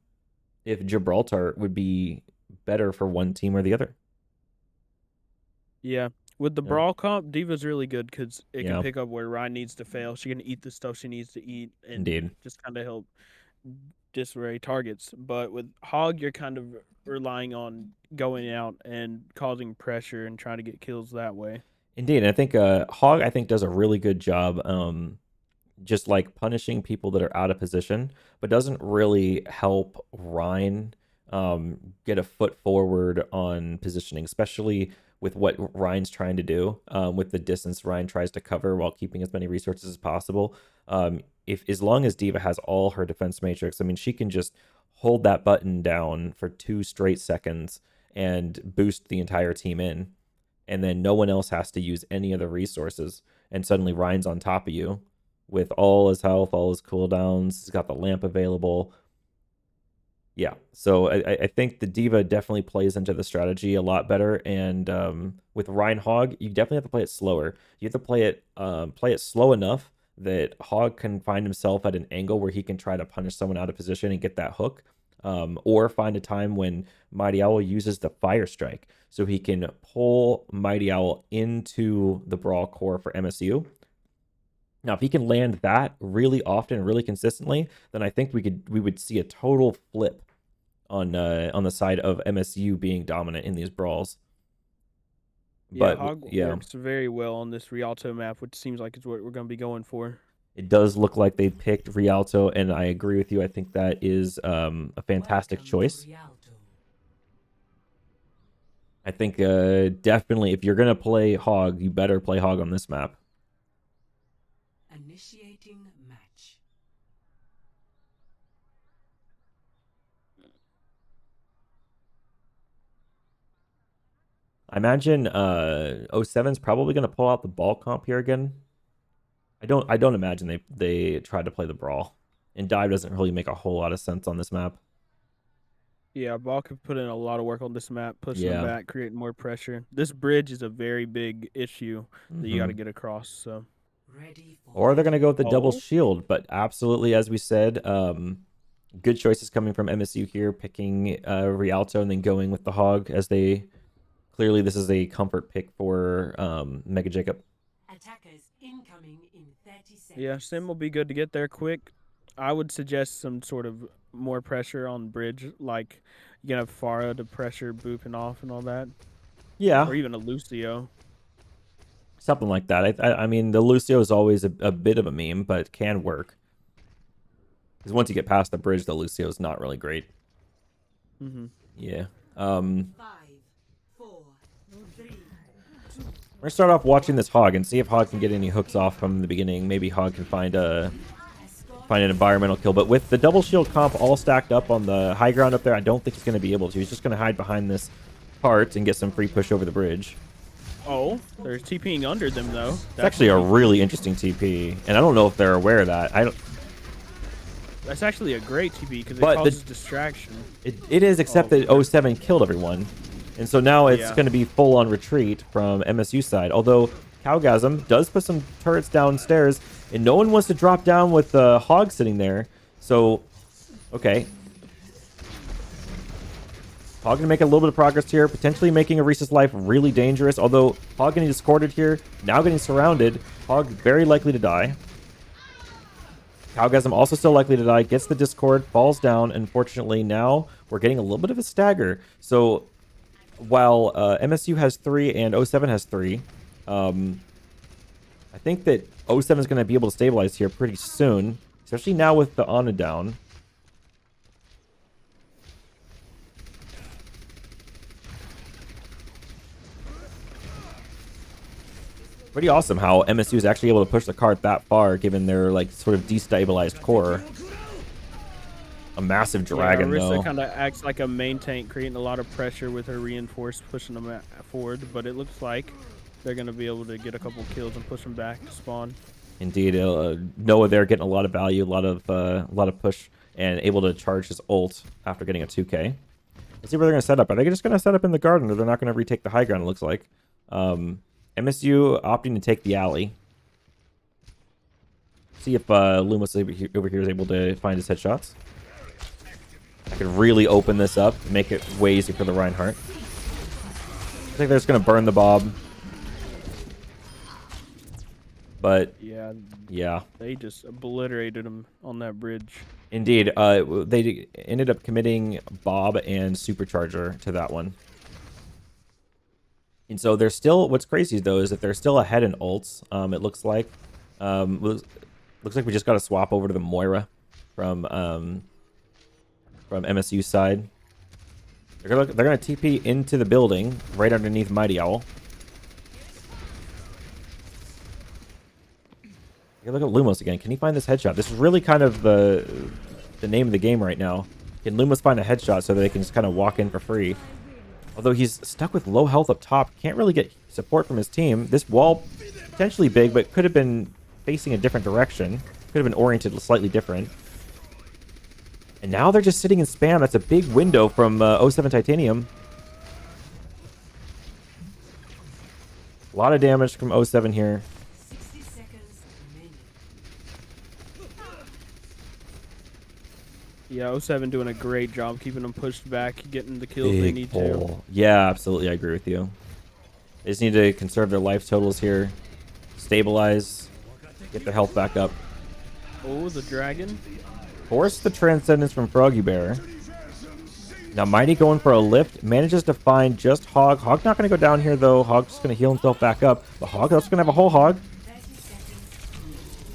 if Gibraltar would be better for one team or the other. Yeah. With the Brawl comp, D.Va's really good because it Yeah. can pick up where Ryan needs to fail. She can eat the stuff she needs to eat and Indeed. just kind of help disarray targets. But with Hog, you're kind of relying on going out and causing pressure and trying to get kills that way. Indeed, and I think Hog does a really good job, just like punishing people that are out of position, but doesn't really help Ryan get a foot forward on positioning, especially with what Ryan's trying to do, with the distance Ryan tries to cover while keeping as many resources as possible. If as long as D.Va has all her defense matrix, I mean, she can just hold that button down for 2 straight seconds and boost the entire team in, and then no one else has to use any of the resources, and suddenly Ryan's on top of you with all his health, all his cooldowns. He's got the lamp available. Yeah, so I think the D.Va definitely plays into the strategy a lot better, and with Ryan Hog, you definitely have to play it slower. You have to play it slow enough that Hog can find himself at an angle where he can try to punish someone out of position and get that hook, or find a time when Mighty Owl uses the Fire Strike, so he can pull Mighty Owl into the Brawl core for MSU. Now, if he can land that really often and really consistently, then I think we would see a total flip on the side of MSU being dominant in these brawls. But Hog works very well on this Rialto map, which seems like it's what we're going to be going for. It does look like they picked Rialto, and I agree with you. I think that is a fantastic choice. I think definitely if you're going to play Hog, you better play Hog on this map. Initiating match. I imagine 07's probably going to pull out the ball comp here again. I don't imagine they tried to play the brawl, and dive doesn't really make a whole lot of sense on this map. Yeah, Ball could put in a lot of work on this map, pushing them back, creating more pressure. This bridge is a very big issue that you got to get across. So. Or they're going to go with the double shield, but absolutely, as we said, good choices coming from MSU here, picking Rialto and then going with the Hog, as they clearly this is a comfort pick for Mega Jacob. Attackers incoming in 30 seconds. Yeah, Sim will be good to get there quick. I would suggest some sort of more pressure on bridge, like you can have Farah to pressure booping off and all that. Yeah. Or even a Lucio. Something like that. I mean, the Lucio is always a bit of a meme, but can work. Because once you get past the bridge, the Lucio is not really great. Yeah. 5, 4, 3. We're gonna start off watching this Hog and see if Hog can get any hooks off from the beginning. Maybe Hog can find an environmental kill. But with the double shield comp all stacked up on the high ground up there, I don't think he's gonna be able to. He's just gonna hide behind this part and get some free push over the bridge. Oh, they're TPing under them, though. It's actually a really interesting TP, and I don't know if they're aware of that. That's actually a great TP because it causes distraction. It is, except that 07 killed everyone, and so now it's going to be full-on retreat from MSU side. Although Cowgasm does put some turrets downstairs, and no one wants to drop down with the Hog sitting there. So, okay. Hog gonna make a little bit of progress here, potentially making Arisa's life really dangerous. Although Hog getting discorded here, now getting surrounded. Hog very likely to die. Cowgasm also still likely to die. Gets the discord, falls down. Unfortunately, now we're getting a little bit of a stagger. So while MSU has 3 and 07 has 3, I think that 07 is going to be able to stabilize here pretty soon, especially now with the Ana down. Pretty awesome how MSU is actually able to push the cart that far, given their like sort of destabilized core. A massive dragon, Arisa though. kind of acts like a main tank, creating a lot of pressure with her reinforced, pushing them forward. But it looks like they're going to be able to get a couple kills and push them back to spawn. Indeed, Noah there getting a lot of value, a lot of push, and able to charge his ult after getting a 2K. Let's see where they're going to set up. Are they just going to set up in the garden, or they're not going to retake the high ground? It looks like. MSU opting to take the alley. See if Lumos over here is able to find his headshots. I could really open this up, make it way easier for the Reinhardt. I think they're just going to burn the Bob. But, yeah. They just obliterated him on that bridge. Indeed. They ended up committing Bob and Supercharger to that one. And so they're still... What's crazy, though, is that they're still ahead in ults, it looks like. Looks like we just got to swap over to the Moira from MSU side. They're gonna TP into the building right underneath Mighty Owl. Look at Lumos again. Can he find this headshot? This is really kind of the name of the game right now. Can Lumos find a headshot so that they can just kind of walk in for free? Although he's stuck with low health up top, can't really get support from his team. This wall potentially big, but could have been facing a different direction. Could have been oriented slightly different. And now they're just sitting in spam. That's a big window from 07 Titanium. A lot of damage from 07 here. 60 seconds remaining. Yeah, 07 doing a great job keeping them pushed back, getting the kills they need to. Yeah, absolutely. I agree with you. They just need to conserve their life totals here. Stabilize. Get their health back up. Oh, the dragon. Force the Transcendence from Froggy Bear. Now Mighty going for a lift. Manages to find just Hog. Hog not going to go down here, though. Hog's just going to heal himself back up. The Hog also going to have a whole Hog.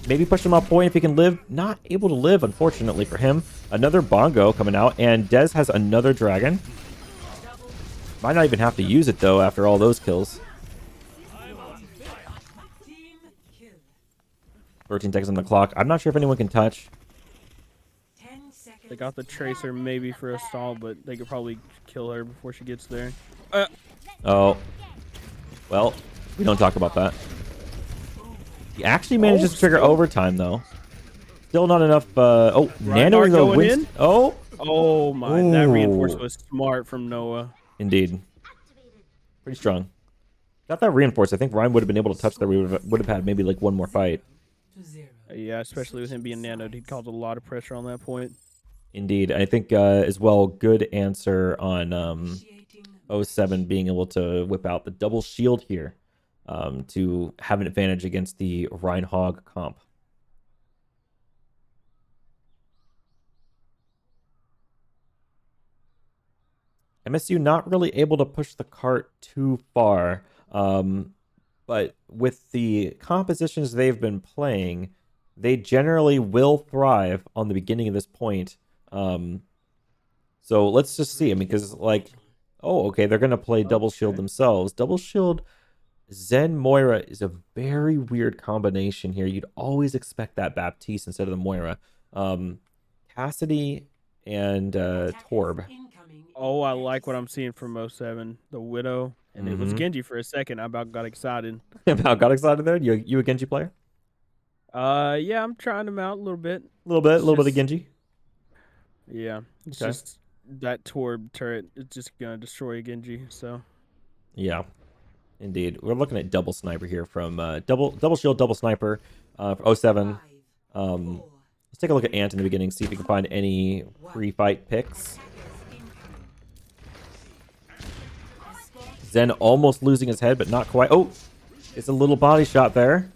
Maybe push him off point if he can live. Not able to live, unfortunately for him. Another Bongo coming out. And Dez has another Dragon. Might not even have to use it, though, after all those kills. 13 seconds on the clock. I'm not sure if anyone can touch. They got the Tracer maybe for a stall, but they could probably kill her before she gets there. Oh. Well, we don't talk about that. He actually manages to trigger overtime, though. Still not enough. Nano going in? Oh. Oh, my. Ooh. That reinforce was smart from Noah. Indeed. Pretty strong. Got that reinforce. I think Ryan would have been able to touch that. We would have had maybe like one more fight. Yeah, especially with him being nanoed. He'd cause a lot of pressure on that point. Indeed. I think as well, good answer on 07 being able to whip out the double shield here to have an advantage against the Reinhog comp. MSU not really able to push the cart too far, but with the compositions they've been playing, they generally will thrive on the beginning of this point. So let's just see. I mean, because like, oh, okay, they're gonna play double shield themselves. Double shield Zen Moira is a very weird combination here. You'd always expect that Baptiste instead of the Moira. Cassidy and Torb. Oh, I like what I'm seeing from 07. The Widow. And it was Genji for a second. I about got excited. About got excited there? You a Genji player? Yeah, I'm trying them out a little bit. A little bit of Genji? Yeah. It's just that Torb turret is just going to destroy a Genji, so. Yeah. Indeed. We're looking at double sniper here from double shield, double sniper for 07. Let's take a look at Ant in the beginning, see if we can find any pre-fight picks. Zen almost losing his head, but not quite. Oh, it's a little body shot there.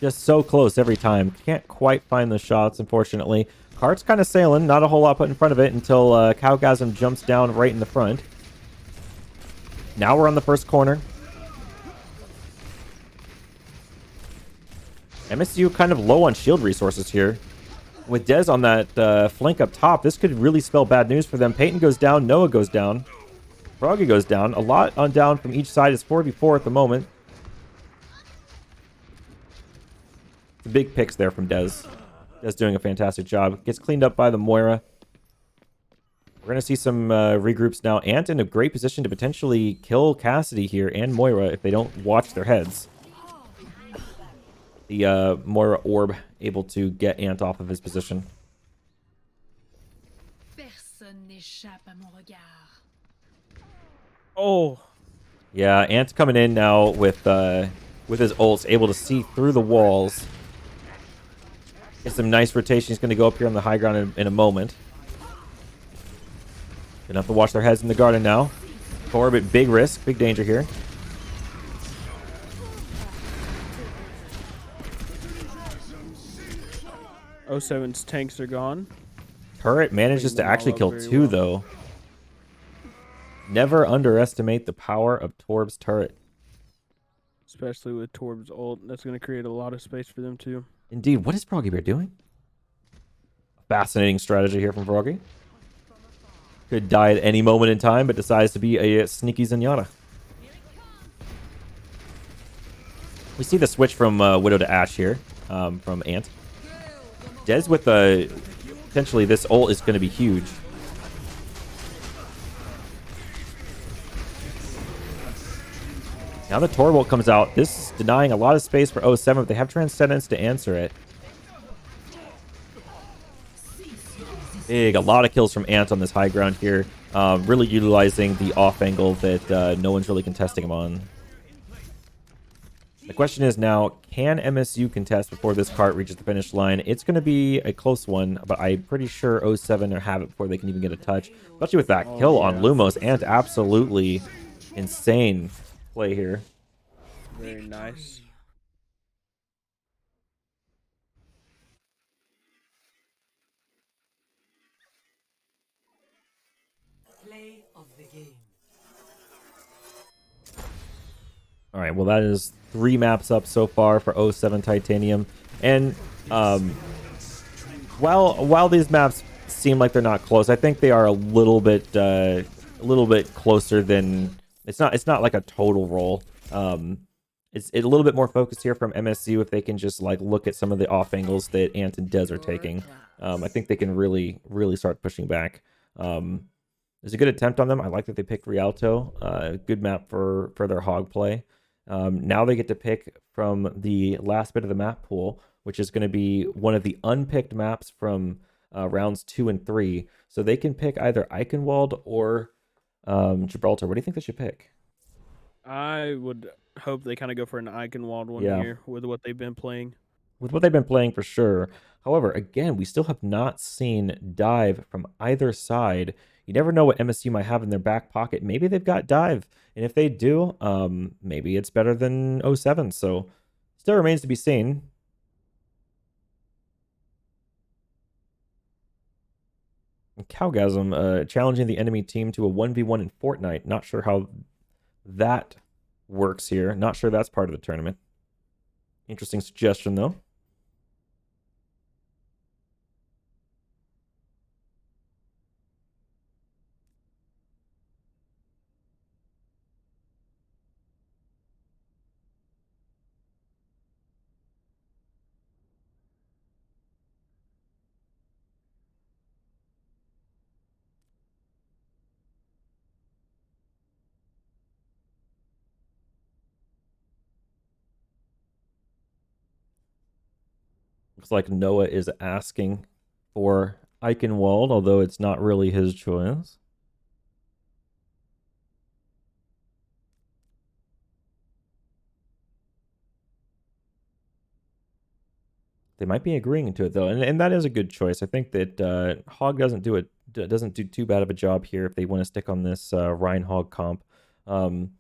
Just so close every time. Can't quite find the shots, unfortunately. Cart's kind of sailing. Not a whole lot put in front of it until Cowgasm jumps down right in the front. Now we're on the first corner. MSU kind of low on shield resources here. With Dez on that flank up top, this could really spell bad news for them. Peyton goes down. Noah goes down. Froggy goes down. A lot on down from each side. It's 4v4 at the moment. The big picks there from Dez. Dez doing a fantastic job. Gets cleaned up by the Moira. We're going to see some regroups now. Ant in a great position to potentially kill Cassidy here and Moira if they don't watch their heads. The Moira orb able to get Ant off of his position. Oh. Yeah, Ant's coming in now with his ults, able to see through the walls. Get some nice rotation. He's going to go up here on the high ground in a moment. Gonna have to watch their heads in the garden now. Torb, big risk, big danger here. O7's tanks are gone. Turret manages to actually kill 2, though. Never underestimate the power of Torb's turret. Especially with Torb's ult. That's going to create a lot of space for them, too. Indeed. What is Froggy Bear doing? Fascinating strategy here from Froggy. Could die at any moment in time, but decides to be a sneaky Zenyatta. We see the switch from Widow to Ashe here, from Ant. Dez with potentially this ult is going to be huge. Now the Torb ult comes out. This is denying a lot of space for 07, but they have Transcendence to answer it. Big, a lot of kills from Ant on this high ground here. Really utilizing the off angle that no one's really contesting him on. The question is now, can MSU contest before this cart reaches the finish line? It's going to be a close one, but I'm pretty sure 07 will have it before they can even get a touch. Especially with that kill on Lumos. Ant absolutely insane play here. Very nice. Play of the game. All right, well, that is 3 maps up so far for 07 Titanium. And while these maps seem like they're not close, I think they are a little bit closer than it's not like a total roll. It's a little bit more focused here from MSU if they can just like look at some of the off angles that Ant and Dez are taking. I think they can really start pushing back. It's a good attempt on them. I like that they picked Rialto. Good map for their hog play. Now they get to pick from the last bit of the map pool, which is going to be one of the unpicked maps from rounds 2 and 3. So they can pick either Eichenwald or Gibraltar. What do you think they should pick? I would hope they kind of go for an Eichenwald one here with what they've been playing. With what they've been playing for sure. However, again, we still have not seen dive from either side. You never know what MSU might have in their back pocket. Maybe they've got dive. And if they do, maybe it's better than 07. So still remains to be seen. Cowgasm challenging the enemy team to a 1v1 in Fortnite. Not sure how that works here. Not sure that's part of the tournament. Interesting suggestion, though. Looks like Noah is asking for Eichenwald, although it's not really his choice. They might be agreeing to it though, and that is a good choice. I think that Hog doesn't do too bad of a job here if they want to stick on this Ryan Hog comp. Although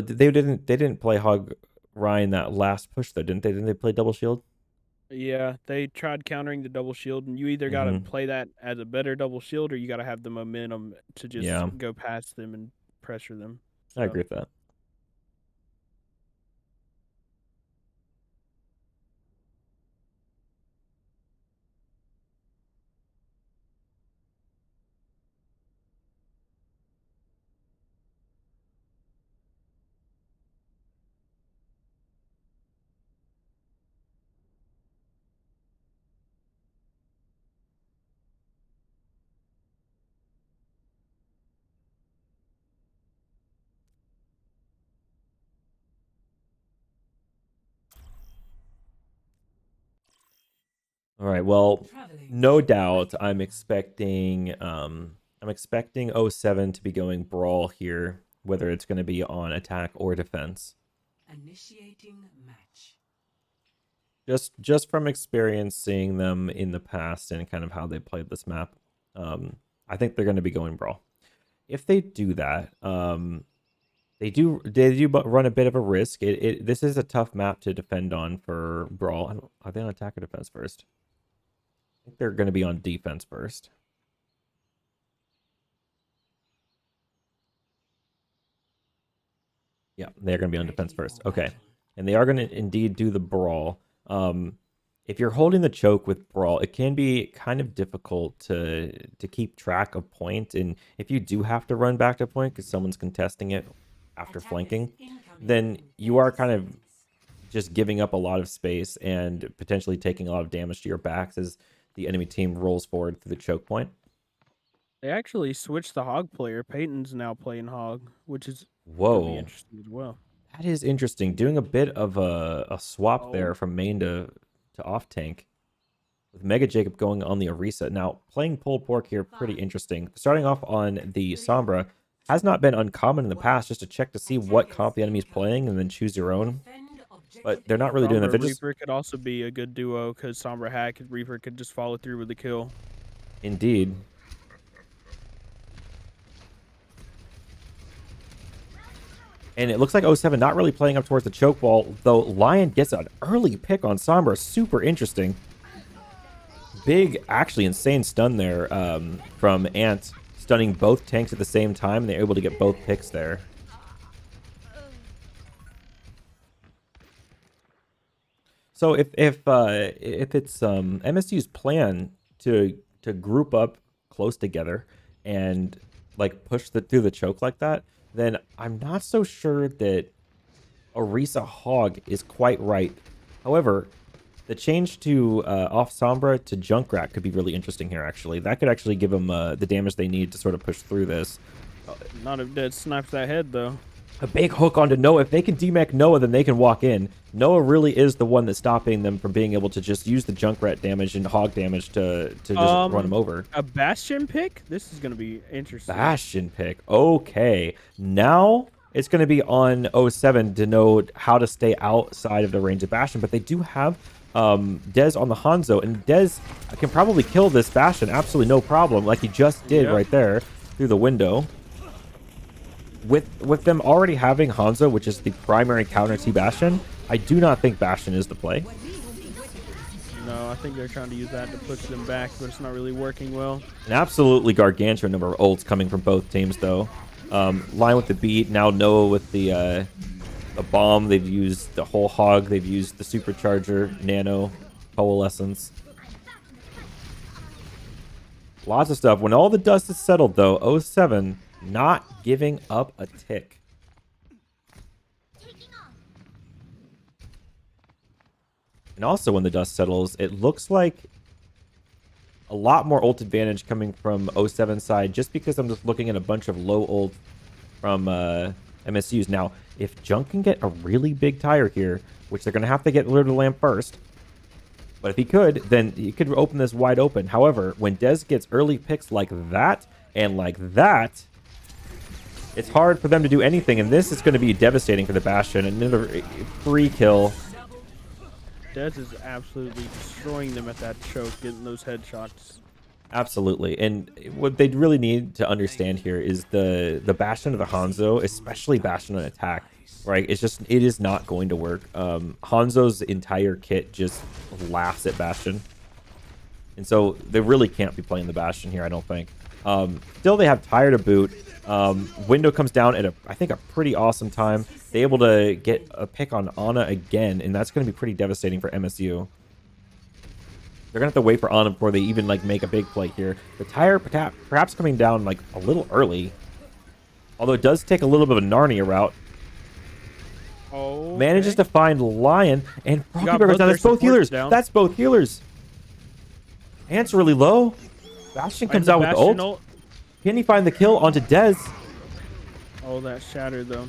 they didn't play Hog Ryan that last push though, didn't they? Didn't they play double shield? Yeah, they tried countering the double shield, and you either got to play that as a better double shield, or you got to have the momentum to just go past them and pressure them. So. I agree with that. All right. Well, no doubt, I'm expecting 07 to be going brawl here, whether it's going to be on attack or defense. Initiating match. Just from experience seeing them in the past and kind of how they played this map, I think they're going to be going brawl. if they do that, they do run a bit of a risk. This is a tough map to defend on for Brawl. Are they on attack or defense first? I think they're going to be on defense first. Yeah, they're going to be on defense first. Okay. And they are going to indeed do the Brawl. If you're holding the choke with Brawl, it can be kind of difficult to keep track of point. And if you do have to run back to point because someone's contesting it after flanking, then you are kind of just giving up a lot of space and potentially taking a lot of damage to your backs as the enemy team rolls forward through the choke point. They actually switched the Hog player. Peyton's now playing Hog, which is Whoa, interesting as well. That is interesting. Doing a bit of a swap there from main to off tank, with Mega Jacob going on the Orisa. Now, playing pulled pork here, pretty interesting. Starting off on the Sombra has not been uncommon in the past, just to check to see what comp the enemy's playing and then choose your own. But they're not really doing that. They're just... Reaper could also be a good duo because Sombra hack and Reaper could just follow through with the kill. Indeed. And it looks like 07 not really playing up towards the choke wall, though Lion gets an early pick on Sombra. Super interesting. Big, actually insane stun there from Ant, stunning both tanks at the same time. They're able to get both picks there. So if it's MSU's plan to group up close together and like push through the choke like that, then I'm not so sure that Orisa Hog is quite right. However, the change to off Sombra to Junkrat could be really interesting here, actually. That could actually give them the damage they need to sort of push through this. Not if Dead snipes that head, though. A big hook onto Noah. If they can demech Noah, then they can walk in. Noah really is the one that's stopping them from being able to just use the Junkrat damage and Hog damage to just run them over. A Bastion pick? This is going to be interesting. Bastion pick. Okay. Now it's going to be on 07 to know how to stay outside of the range of Bastion, but they do have Dez on the Hanzo, and Dez can probably kill this Bastion absolutely no problem, like he just did right there through the window. With them already having Hanzo, which is the primary counter to Bastion, I do not think Bastion is the play. No, I think they're trying to use that to push them back, but it's not really working well. An absolutely gargantuan number of ults coming from both teams, though. Lion with the beat, now Noah with the bomb. They've used the whole Hog. They've used the supercharger, Nano, Coalescence. Lots of stuff. When all the dust is settled, though, 07 not giving up a tick. And also when the dust settles, it looks like a lot more ult advantage coming from 07 side, just because I'm just looking at a bunch of low ult from MSUs. Now, if Junk can get a really big tire here, which they're going to have to get rid of the lamp first, but if he could, then he could open this wide open. However, when Dez gets early picks like that and like that, it's hard for them to do anything, and this is going to be devastating for the Bastion. Another free kill. Dez is absolutely destroying them at that choke, getting those headshots. Absolutely, and what they really need to understand here is the Bastion of the Hanzo, especially Bastion on attack, right? It is not going to work. Hanzo's entire kit just laughs at Bastion, and so they really can't be playing the Bastion here, I don't think. Still, they have tire to boot. Window comes down at I think a pretty awesome time. They're able to get a pick on Ana again, and that's going to be pretty devastating for MSU. They're going to have to wait for Ana before they even like make a big play here. The tire perhaps coming down like a little early, although it does take a little bit of a Narnia route. Oh, manages to find Lion and Froggy down. That's both healers. That's both healers. Ant's really low. Bastion comes out with the ult. Can he find the kill onto Dez? Oh, that shattered though.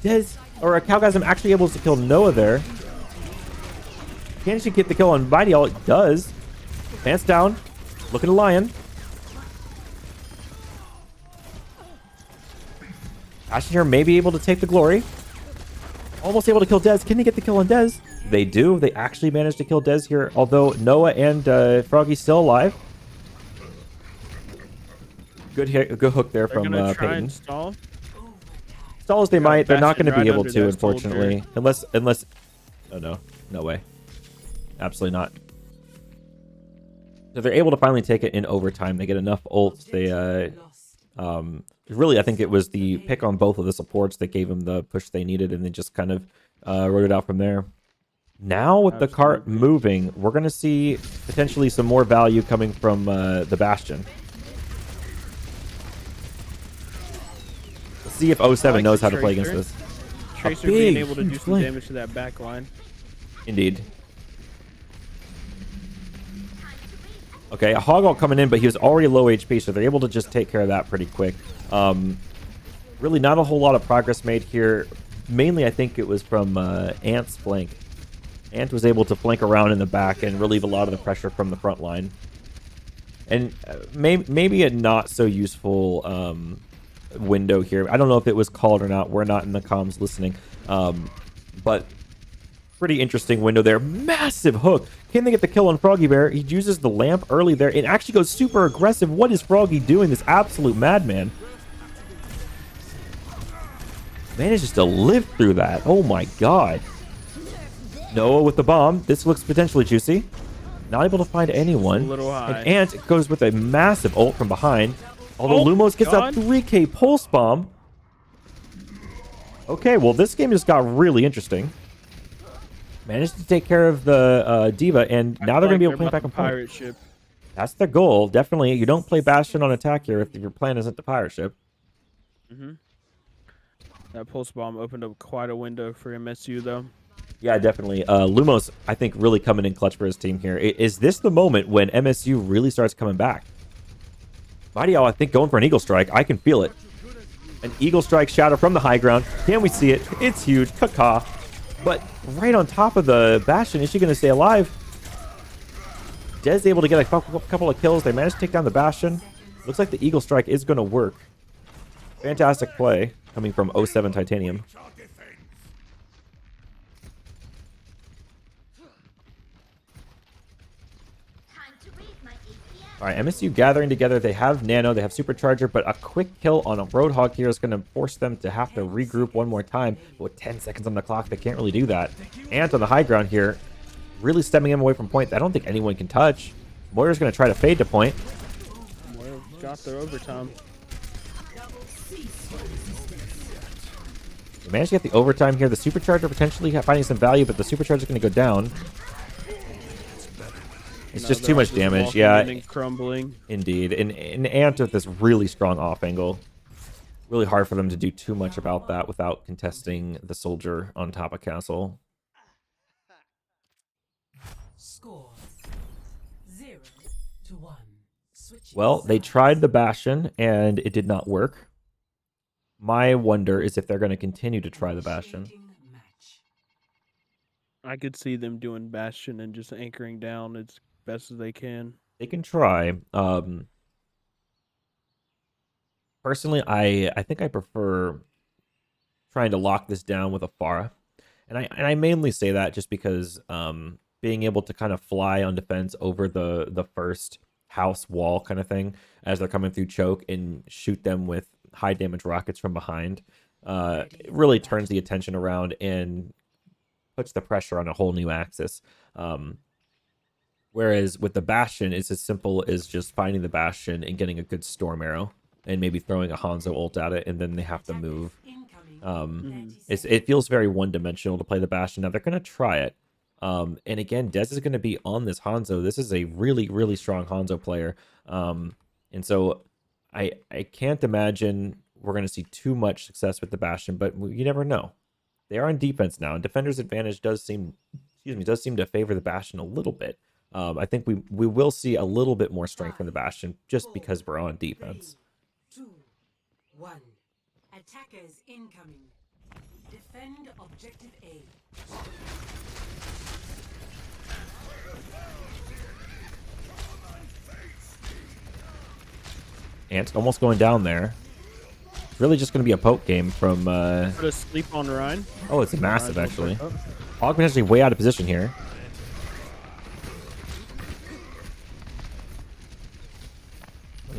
Dez or Calgasm actually able to kill Noah there. Can she get the kill on Mighty? All it does. Pants down. Looking at Lion. Bastion here may be able to take the glory. Almost able to kill Dez. Can they get the kill on Dez? They do. They actually managed to kill Dez here, although Noah and Froggy still alive. Good hit, good hook there They're from gonna try Peyton. and stall. Stall as they might, they're not going to Bastion be right able under to, that unfortunately. Unless... Oh, no. No way. Absolutely not. So they're able to finally take it in overtime. They get enough ults. They, really, I think it was the pick on both of the supports that gave them the push they needed, and they just kind of rode it out from there. Now, with the cart moving, we're going to see potentially some more value coming from the Bastion. Let's see if 07 knows how to play against this. Tracer being able to do some damage to that back line. Indeed. Okay, a Hog Ult coming in, but he was already low HP, so they're able to just take care of that pretty quick. Really not a whole lot of progress made here. Mainly, I think it was from Ant's flank. Ant was able to flank around in the back and relieve a lot of the pressure from the front line. And maybe a not so useful window here. I don't know if it was called or not. We're not in the comms listening. But pretty interesting window there. Massive hook. Can they get the kill on Froggy Bear? He uses the lamp early there. It actually goes super aggressive. What is Froggy doing? This absolute madman. Manages to live through that. Oh my god. Noah with the bomb. This looks potentially juicy. Not able to find anyone. A little high. And Ant goes with a massive ult from behind. Although Lumos gets a 3k pulse bomb. Okay, well this game just got really interesting. Managed to take care of the D.Va, and now they're going to be able to play back and forth. Pirate ship. That's their goal. Definitely, you don't play Bastion on attack here if your plan isn't the pirate ship. That pulse bomb opened up quite a window for MSU, though. Yeah, definitely. Lumos, I think, really coming in clutch for his team here. Is this the moment when MSU really starts coming back? Mighty Owl, I think, going for an Eagle Strike. I can feel it. An Eagle Strike shadow from the high ground. Can we see it? It's huge. Caw. But right on top of the Bastion, is she going to stay alive? Dez able to get a couple of kills. They managed to take down the Bastion. Looks like the Eagle Strike is going to work. Fantastic play coming from 07 Titanium. All right, MSU gathering together. They have Nano, they have Supercharger, but a quick kill on a Roadhog here is going to force them to have to regroup one more time. But with 10 seconds on the clock, they can't really do that. Ant on the high ground here, really stemming him away from point. I don't think anyone can touch. Moira's going to try to fade to point. Moira got their overtime. They managed to get the overtime here. The Supercharger potentially finding some value, but the Supercharger is going to go down. It's just too much damage, yeah. And crumbling. Indeed. And Ant with this really strong off angle. Really hard for them to do too much about that without contesting the soldier on top of castle. Score 0-1. Well, they tried the Bastion and it did not work. My wonder is if they're going to continue to try the Bastion. I could see them doing Bastion and just anchoring down as best as they can. They can try. Personally, I think I prefer trying to lock this down with a Pharah. And I mainly say that just because being able to kind of fly on defense over the first house wall kind of thing as they're coming through choke and shoot them with high damage rockets from behind it really turns the attention around and puts the pressure on a whole new axis. Whereas with the Bastion, it's as simple as just finding the Bastion and getting a good Storm Arrow and maybe throwing a Hanzo ult at it, and then they have to move. It feels very one-dimensional to play the Bastion. Now, they're going to try it. And again, Dez is going to be on this Hanzo. This is a really, really strong Hanzo player. And so I can't imagine we're going to see too much success with the Bastion, but you never know. They are on defense now, and defender's advantage does seem to favor the Bastion a little bit. I think we will see a little bit more strength from the Bastion just because we're on defense. 3, 2, 1. Attackers incoming. Defend objective A. Ant's almost going down there. It's really just going to be a poke game from... Put a sleep on Ryan. Oh, it's massive, actually. Hog potentially way out of position here.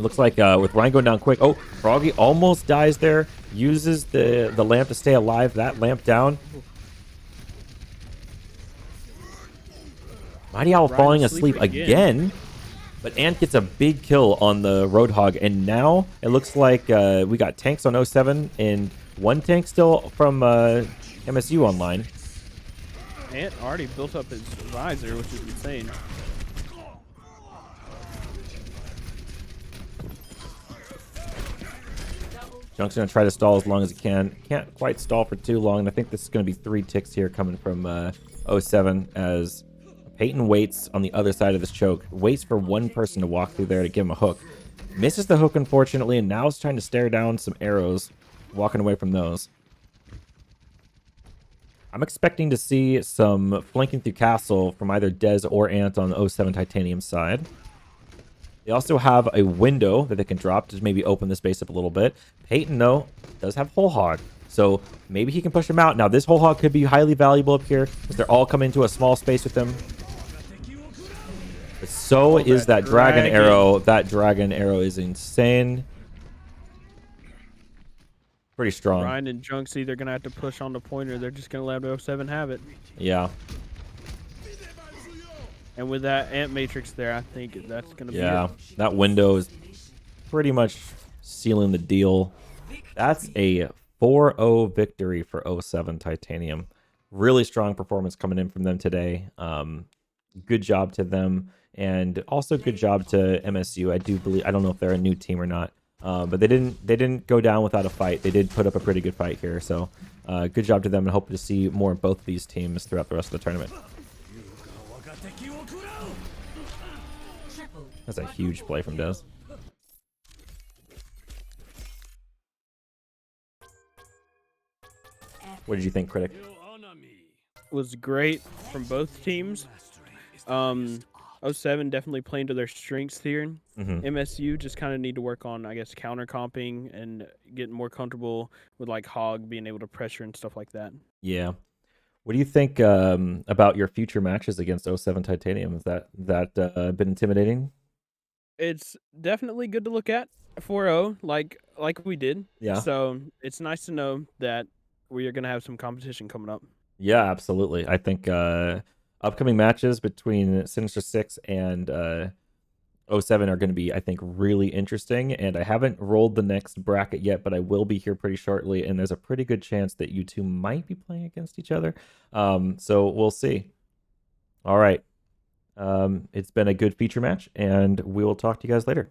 looks like with Ryan going down quick. Oh, Froggy almost dies there. Uses the lamp to stay alive. That lamp down. Mighty Owl falling asleep again. But Ant gets a big kill on the Roadhog. And now it looks like we got tanks on 07 and one tank still from MSU online. Ant already built up his visor, which is insane. Junk's going to try to stall as long as he can. Can't quite stall for too long. And I think this is going to be 3 ticks here coming from 07 as Peyton waits on the other side of this choke. Waits for one person to walk through there to give him a hook. Misses the hook, unfortunately, and now is trying to stare down some arrows. Walking away from those. I'm expecting to see some flanking through castle from either Dez or Ant on the 07 Titanium side. They also have a window that they can drop to maybe open this base up a little bit. Peyton, though, does have Whole Hog. So maybe he can push him out. Now, this Whole Hog could be highly valuable up here because they're all coming into a small space with him. But so is that dragon arrow. That dragon arrow is insane. Pretty strong. Ryan and Junk's either going to have to push on the pointer. They're just going to let 07 have it. Yeah. And with that Ant Matrix there, I think that's going to be Yeah, it. that window is pretty much sealing the deal. That's a 4-0 victory for 07 Titanium. Really strong performance coming in from them today. Good job to them. And also good job to MSU. I don't know if they're a new team or not. But they didn't go down without a fight. They did put up a pretty good fight here. So good job to them, and hope to see more of both of these teams throughout the rest of the tournament. That's a huge play from Dez. What did you think, CritiC? Was great from both teams. 07 definitely playing to their strengths here. MSU just kind of need to work on, I guess, counter comping and getting more comfortable with like Hog being able to pressure and stuff like that. Yeah. What do you think about your future matches against 07 Titanium? Has that been intimidating? It's definitely good to look at 4-0 like we did. Yeah. So it's nice to know that we are going to have some competition coming up. Yeah, absolutely. I think upcoming matches between Sinister 6 and 07 are going to be, I think, really interesting. And I haven't rolled the next bracket yet, but I will be here pretty shortly. And there's a pretty good chance that you two might be playing against each other. So we'll see. All right. It's been a good feature match, and we will talk to you guys later.